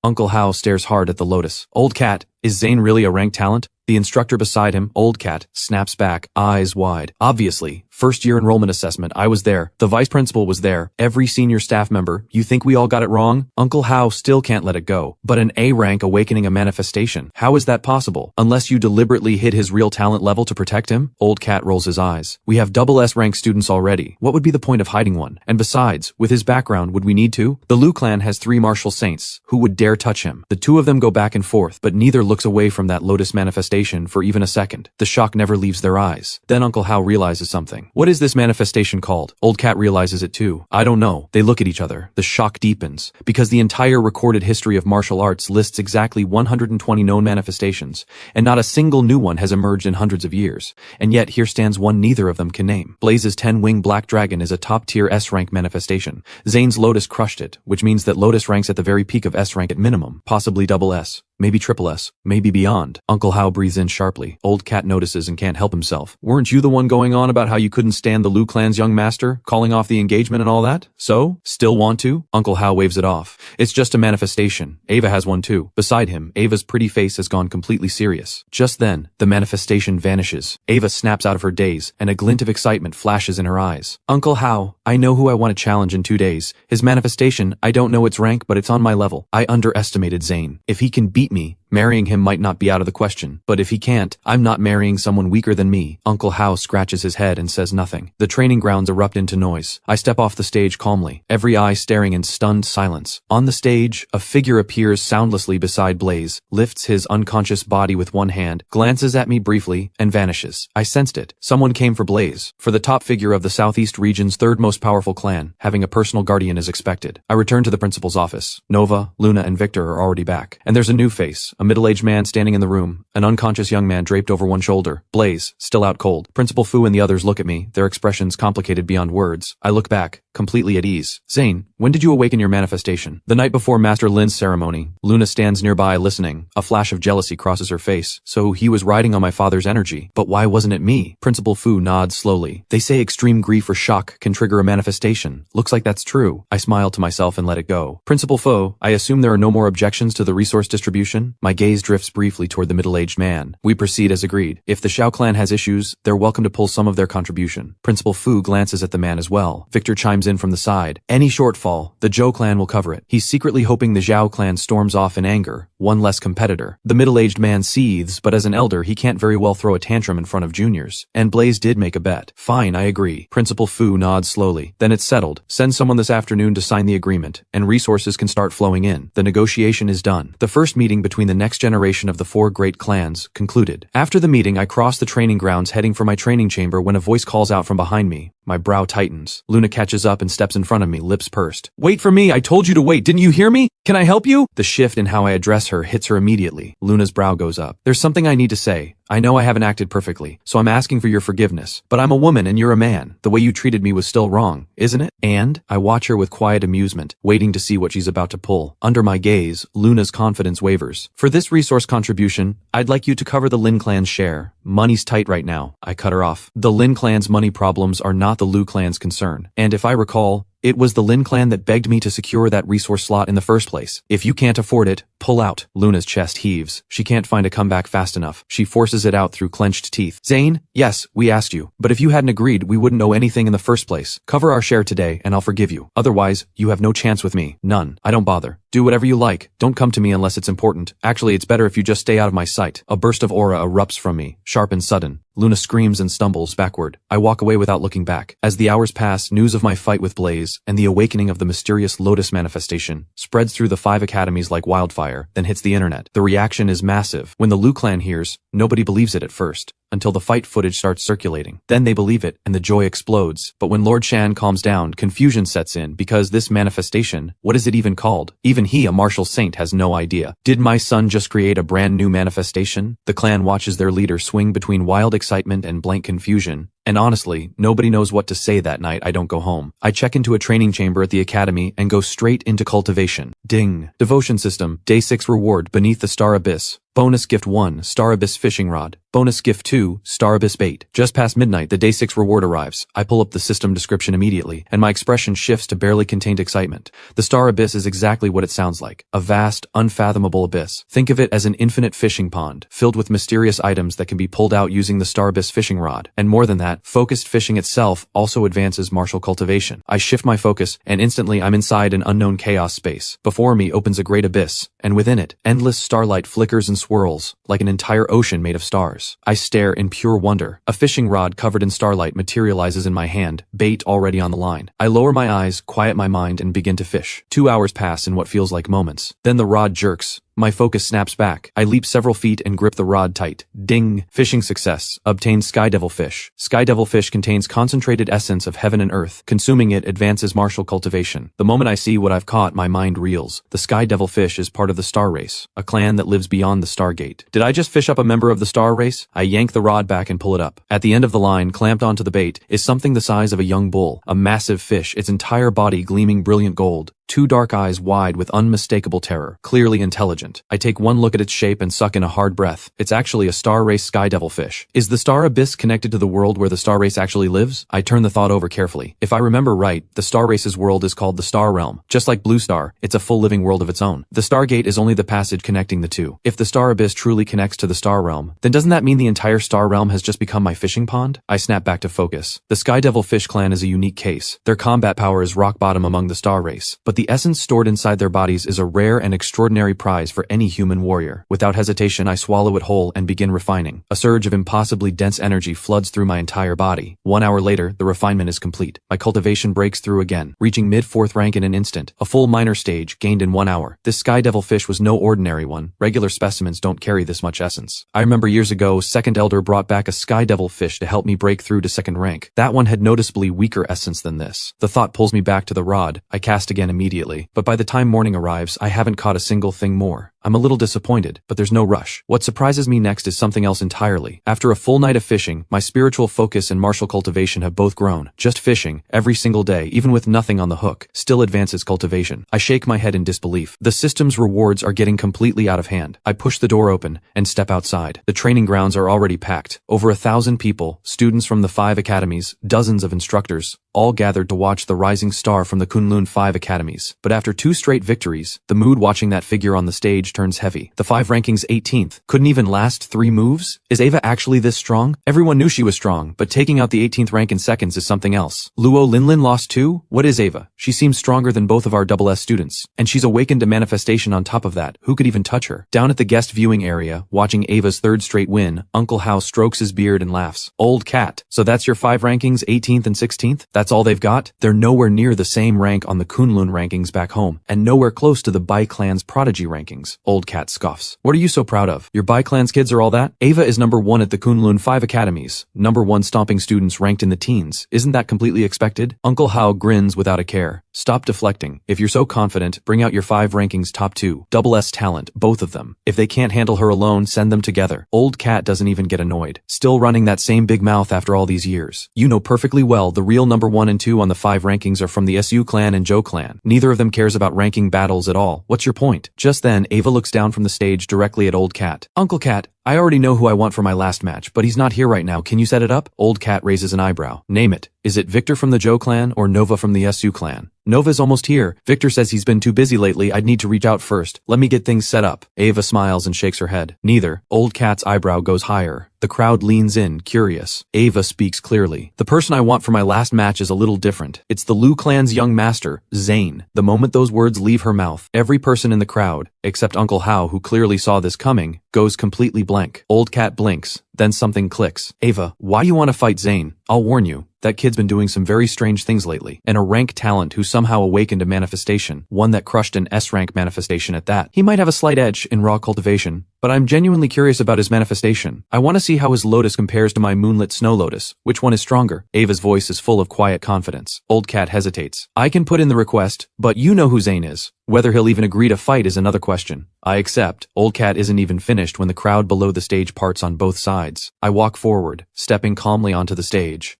Uncle Hao stares hard at the lotus. Old cat, is Zane really a rank talent? The instructor beside him, old cat, snaps back, eyes wide. Obviously, first year enrollment assessment, I was there. The vice principal was there. Every senior staff member. You think we all got it wrong? Uncle Hao still can't let it go. But an A rank awakening a manifestation. How is that possible? Unless you deliberately hid his real talent level to protect him? Old cat rolls his eyes. We have SS rank students already. What would be the point of hiding one? And besides, with his background, would we need to? The Liu clan has 3 martial saints. Who would dare touch him? The 2 of them go back and forth, but neither looks away from that lotus manifestation for even a second. The shock never leaves their eyes. Then Uncle Hao realizes something. What is this manifestation called? Old cat realizes it too. I don't know. They look at each other. The shock deepens. Because the entire recorded history of martial arts lists exactly 120 known manifestations, and not a single new one has emerged in hundreds of years. And yet here stands one neither of them can name. Blaze's 10-wing black dragon is a top-tier S-rank manifestation. Zane's lotus crushed it, which means that lotus ranks at the very peak of S-rank at minimum, possibly SS. Maybe SS, maybe beyond. Uncle Hao breathes in sharply. Old cat notices and can't help himself. Weren't you the one going on about how you couldn't stand the Liu clan's young master, calling off the engagement and all that? So? Still want to? Uncle Hao waves it off. It's just a manifestation. Ava has one too. Beside him, Ava's pretty face has gone completely serious. Just then, the manifestation vanishes. Ava snaps out of her daze, and a glint of excitement flashes in her eyes. Uncle Hao, I know who I want to challenge in 2 days. His manifestation, I don't know its rank, but it's on my level. I underestimated Zane. If he can beat me, marrying him might not be out of the question. But if he can't, I'm not marrying someone weaker than me. Uncle Hao scratches his head and says nothing. The training grounds erupt into noise. I step off the stage calmly, every eye staring in stunned silence. On the stage, a figure appears soundlessly beside Blaze, lifts his unconscious body with one hand, glances at me briefly, and vanishes. I sensed it. Someone came for Blaze. For the top figure of the Southeast region's 3rd most powerful clan, having a personal guardian is expected. I return to the principal's office. Nova, Luna, and Victor are already back. And there's a new face. A middle-aged man standing in the room, an unconscious young man draped over one shoulder. Blaze, still out cold. Principal Fu and the others look at me, their expressions complicated beyond words. I look back, completely at ease. Zane, when did you awaken your manifestation? The night before Master Lin's ceremony. Luna stands nearby listening. A flash of jealousy crosses her face. So he was riding on my father's energy. But why wasn't it me? Principal Fu nods slowly. They say extreme grief or shock can trigger a manifestation. Looks like that's true. I smile to myself and let it go. Principal Fu, I assume there are no more objections to the resource distribution? My gaze drifts briefly toward the middle-aged man. We proceed as agreed. If the Xiao clan has issues, they're welcome to pull some of their contribution. Principal Fu glances at the man as well. Victor chimes in from the side. Any shortfall, the Zhou clan will cover it. He's secretly hoping the Zhao clan storms off in anger. One less competitor. The middle-aged man seethes, but as an elder, he can't very well throw a tantrum in front of juniors. And Blaze did make a bet. Fine, I agree. Principal Fu nods slowly. Then it's settled. Send someone this afternoon to sign the agreement, and resources can start flowing in. The negotiation is done. The first meeting between the next generation of the 4 great clans concluded. After the meeting, I crossed the training grounds heading for my training chamber when a voice calls out from behind me. My brow tightens. Luna catches up and steps in front of me, lips pursed. Wait for me, I told you to wait, didn't you hear me? Can I help you? The shift in how I address her hits her immediately. Luna's brow goes up. There's something I need to say. I know I haven't acted perfectly, so I'm asking for your forgiveness. But I'm a woman and you're a man. The way you treated me was still wrong, isn't it? And I watch her with quiet amusement, waiting to see what she's about to pull. Under my gaze, Luna's confidence wavers. For this resource contribution, I'd like you to cover the Lin clan's share. Money's tight right now. I cut her off. The Lin clan's money problems are not the Liu clan's concern. And if I recall, it was the Lin clan that begged me to secure that resource slot in the first place. If you can't afford it, pull out. Luna's chest heaves. She can't find a comeback fast enough. She forces it out through clenched teeth. Zane, yes, we asked you. But if you hadn't agreed, we wouldn't know anything in the first place. Cover our share today, and I'll forgive you. Otherwise, you have no chance with me. None. I don't bother. Do whatever you like. Don't come to me unless it's important. Actually, it's better if you just stay out of my sight. A burst of aura erupts from me, sharp and sudden. Luna screams and stumbles backward. I walk away without looking back. As the hours pass, news of my fight with Blaze and the awakening of the mysterious Lotus manifestation spreads through the 5 academies like wildfire, then hits the internet. The reaction is massive. When the Liu clan hears, nobody believes it at first. until the fight footage starts circulating. Then they believe it, and the joy explodes. But when Lord Shan calms down, confusion sets in, because this manifestation, what is it even called? Even he, a martial saint, has no idea. Did my son just create a brand new manifestation? The clan watches their leader swing between wild excitement and blank confusion. And honestly, nobody knows what to say that night. I don't go home. I check into a training chamber at the academy and go straight into cultivation. Ding. Devotion system. Day 6 reward beneath the Star Abyss. Bonus gift 1, Star Abyss fishing rod. Bonus gift 2, Star Abyss bait. Just past midnight, the day 6 reward arrives. I pull up the system description immediately, and my expression shifts to barely contained excitement. The Star Abyss is exactly what it sounds like. A vast, unfathomable abyss. Think of it as an infinite fishing pond, filled with mysterious items that can be pulled out using the Star Abyss fishing rod. And more than that, focused fishing itself also advances martial cultivation. I shift my focus, and instantly I'm inside an unknown chaos space. Before me opens a great abyss, and within it, endless starlight flickers and swirls, like an entire ocean made of stars. I stare in pure wonder. A fishing rod covered in starlight materializes in my hand, bait already on the line. I lower my eyes, quiet my mind, and begin to fish. 2 hours pass in what feels like moments. Then the rod jerks. My focus snaps back. I leap several feet and grip the rod tight. Ding! Fishing success. Obtained Sky Devil fish. Sky Devil fish contains concentrated essence of heaven and earth. Consuming it advances martial cultivation. The moment I see what I've caught, my mind reels. The Sky Devil fish is part of the Star Race, a clan that lives beyond the Stargate. Did I just fish up a member of the Star Race? I yank the rod back and pull it up. At the end of the line, clamped onto the bait, is something the size of a young bull. A massive fish, its entire body gleaming brilliant gold. 2 dark eyes wide with unmistakable terror, clearly intelligent. I take one look at its shape and suck in a hard breath. It's actually a Star Race Sky Devil fish. Is the Star Abyss connected to the world where the Star Race actually lives? I turn the thought over carefully. If I remember right, the Star Race's world is called the Star Realm. Just like Blue Star, it's a full living world of its own. The Stargate is only the passage connecting the two. If the Star Abyss truly connects to the Star Realm, then doesn't that mean the entire Star Realm has just become my fishing pond? I snap back to focus. The Sky Devil fish clan is a unique case. Their combat power is rock bottom among the Star Race, but the essence stored inside their bodies is a rare and extraordinary prize for any human warrior. Without hesitation, I swallow it whole and begin refining. A surge of impossibly dense energy floods through my entire body. 1 hour later, the refinement is complete. My cultivation breaks through again, reaching mid-4th rank in an instant. A full minor stage, gained in 1 hour. This Sky Devil fish was no ordinary one. Regular specimens don't carry this much essence. I remember years ago, Second Elder brought back a Sky Devil fish to help me break through to 2nd rank. That one had noticeably weaker essence than this. The thought pulls me back to the rod. I cast again immediately, but by the time morning arrives, I haven't caught a single thing more. I'm a little disappointed, but there's no rush. What surprises me next is something else entirely. After a full night of fishing, my spiritual focus and martial cultivation have both grown. Just fishing, every single day, even with nothing on the hook, still advances cultivation. I shake my head in disbelief. The system's rewards are getting completely out of hand. I push the door open and step outside. The training grounds are already packed. Over 1,000 people, students from the 5 academies, dozens of instructors, all gathered to watch the rising star from the Kunlun 5 academies. But after 2 straight victories, the mood watching that figure on the stage turns heavy. The 5 rankings 18th couldn't even last 3 moves? Is Ava actually this strong? Everyone knew she was strong, but taking out the 18th rank in seconds is something else. Luo Linlin lost too? What is Ava? She seems stronger than both of our SS students. And she's awakened a manifestation on top of that. Who could even touch her? Down at the guest viewing area, watching Ava's 3rd straight win, Uncle Hao strokes his beard and laughs. Old cat. So that's your 5 rankings, 18th and 16th? That's all they've got? They're nowhere near the same rank on the Kunlun rankings back home, and nowhere close to the Bai Clan's prodigy rankings. Old cat scoffs. What are you so proud of? Your Bai Clan's kids are all that? Ava is number 1 at the Kunlun 5 academies. Number 1 stomping students ranked in the teens. Isn't that completely expected? Uncle Hao grins without a care. Stop deflecting. If you're so confident, bring out your 5 rankings top 2. SS talent, both of them. If they can't handle her alone, send them together. Old cat doesn't even get annoyed. Still running that same big mouth after all these years. You know perfectly well the real number 1 and 2 on the 5 rankings are from the SU clan and Zhou clan. Neither of them cares about ranking battles at all. What's your point? Just then, Ava looks down from the stage directly at Old Cat. Uncle Cat, I already know who I want for my last match, but he's not here right now. Can you set it up? Old Cat raises an eyebrow. Name it. Is it Victor from the Zhou clan or Nova from the SU clan? Nova's almost here. Victor says he's been too busy lately. I'd need to reach out first. Let me get things set up. Ava smiles and shakes her head. Neither. Old Cat's eyebrow goes higher. The crowd leans in, curious. Ava speaks clearly. The person I want for my last match is a little different. It's the Liu clan's young master, Zane. The moment those words leave her mouth, every person in the crowd, except Uncle Hao, who clearly saw this coming, goes completely blank. Old Cat blinks, Then something clicks. Ava, why do you want to fight Zane? I'll warn you. That kid's been doing some very strange things lately, and a rank talent who somehow awakened a manifestation, one that crushed an S-rank manifestation at that. He might have a slight edge in raw cultivation, but I'm genuinely curious about his manifestation. I want to see how his lotus compares to my moonlit snow lotus. Which one is stronger? Ava's voice is full of quiet confidence. Old Cat hesitates. I can put in the request, but you know who Zane is. Whether he'll even agree to fight is another question. I accept. Old Cat isn't even finished when the crowd below the stage parts on both sides. I walk forward, stepping calmly onto the stage.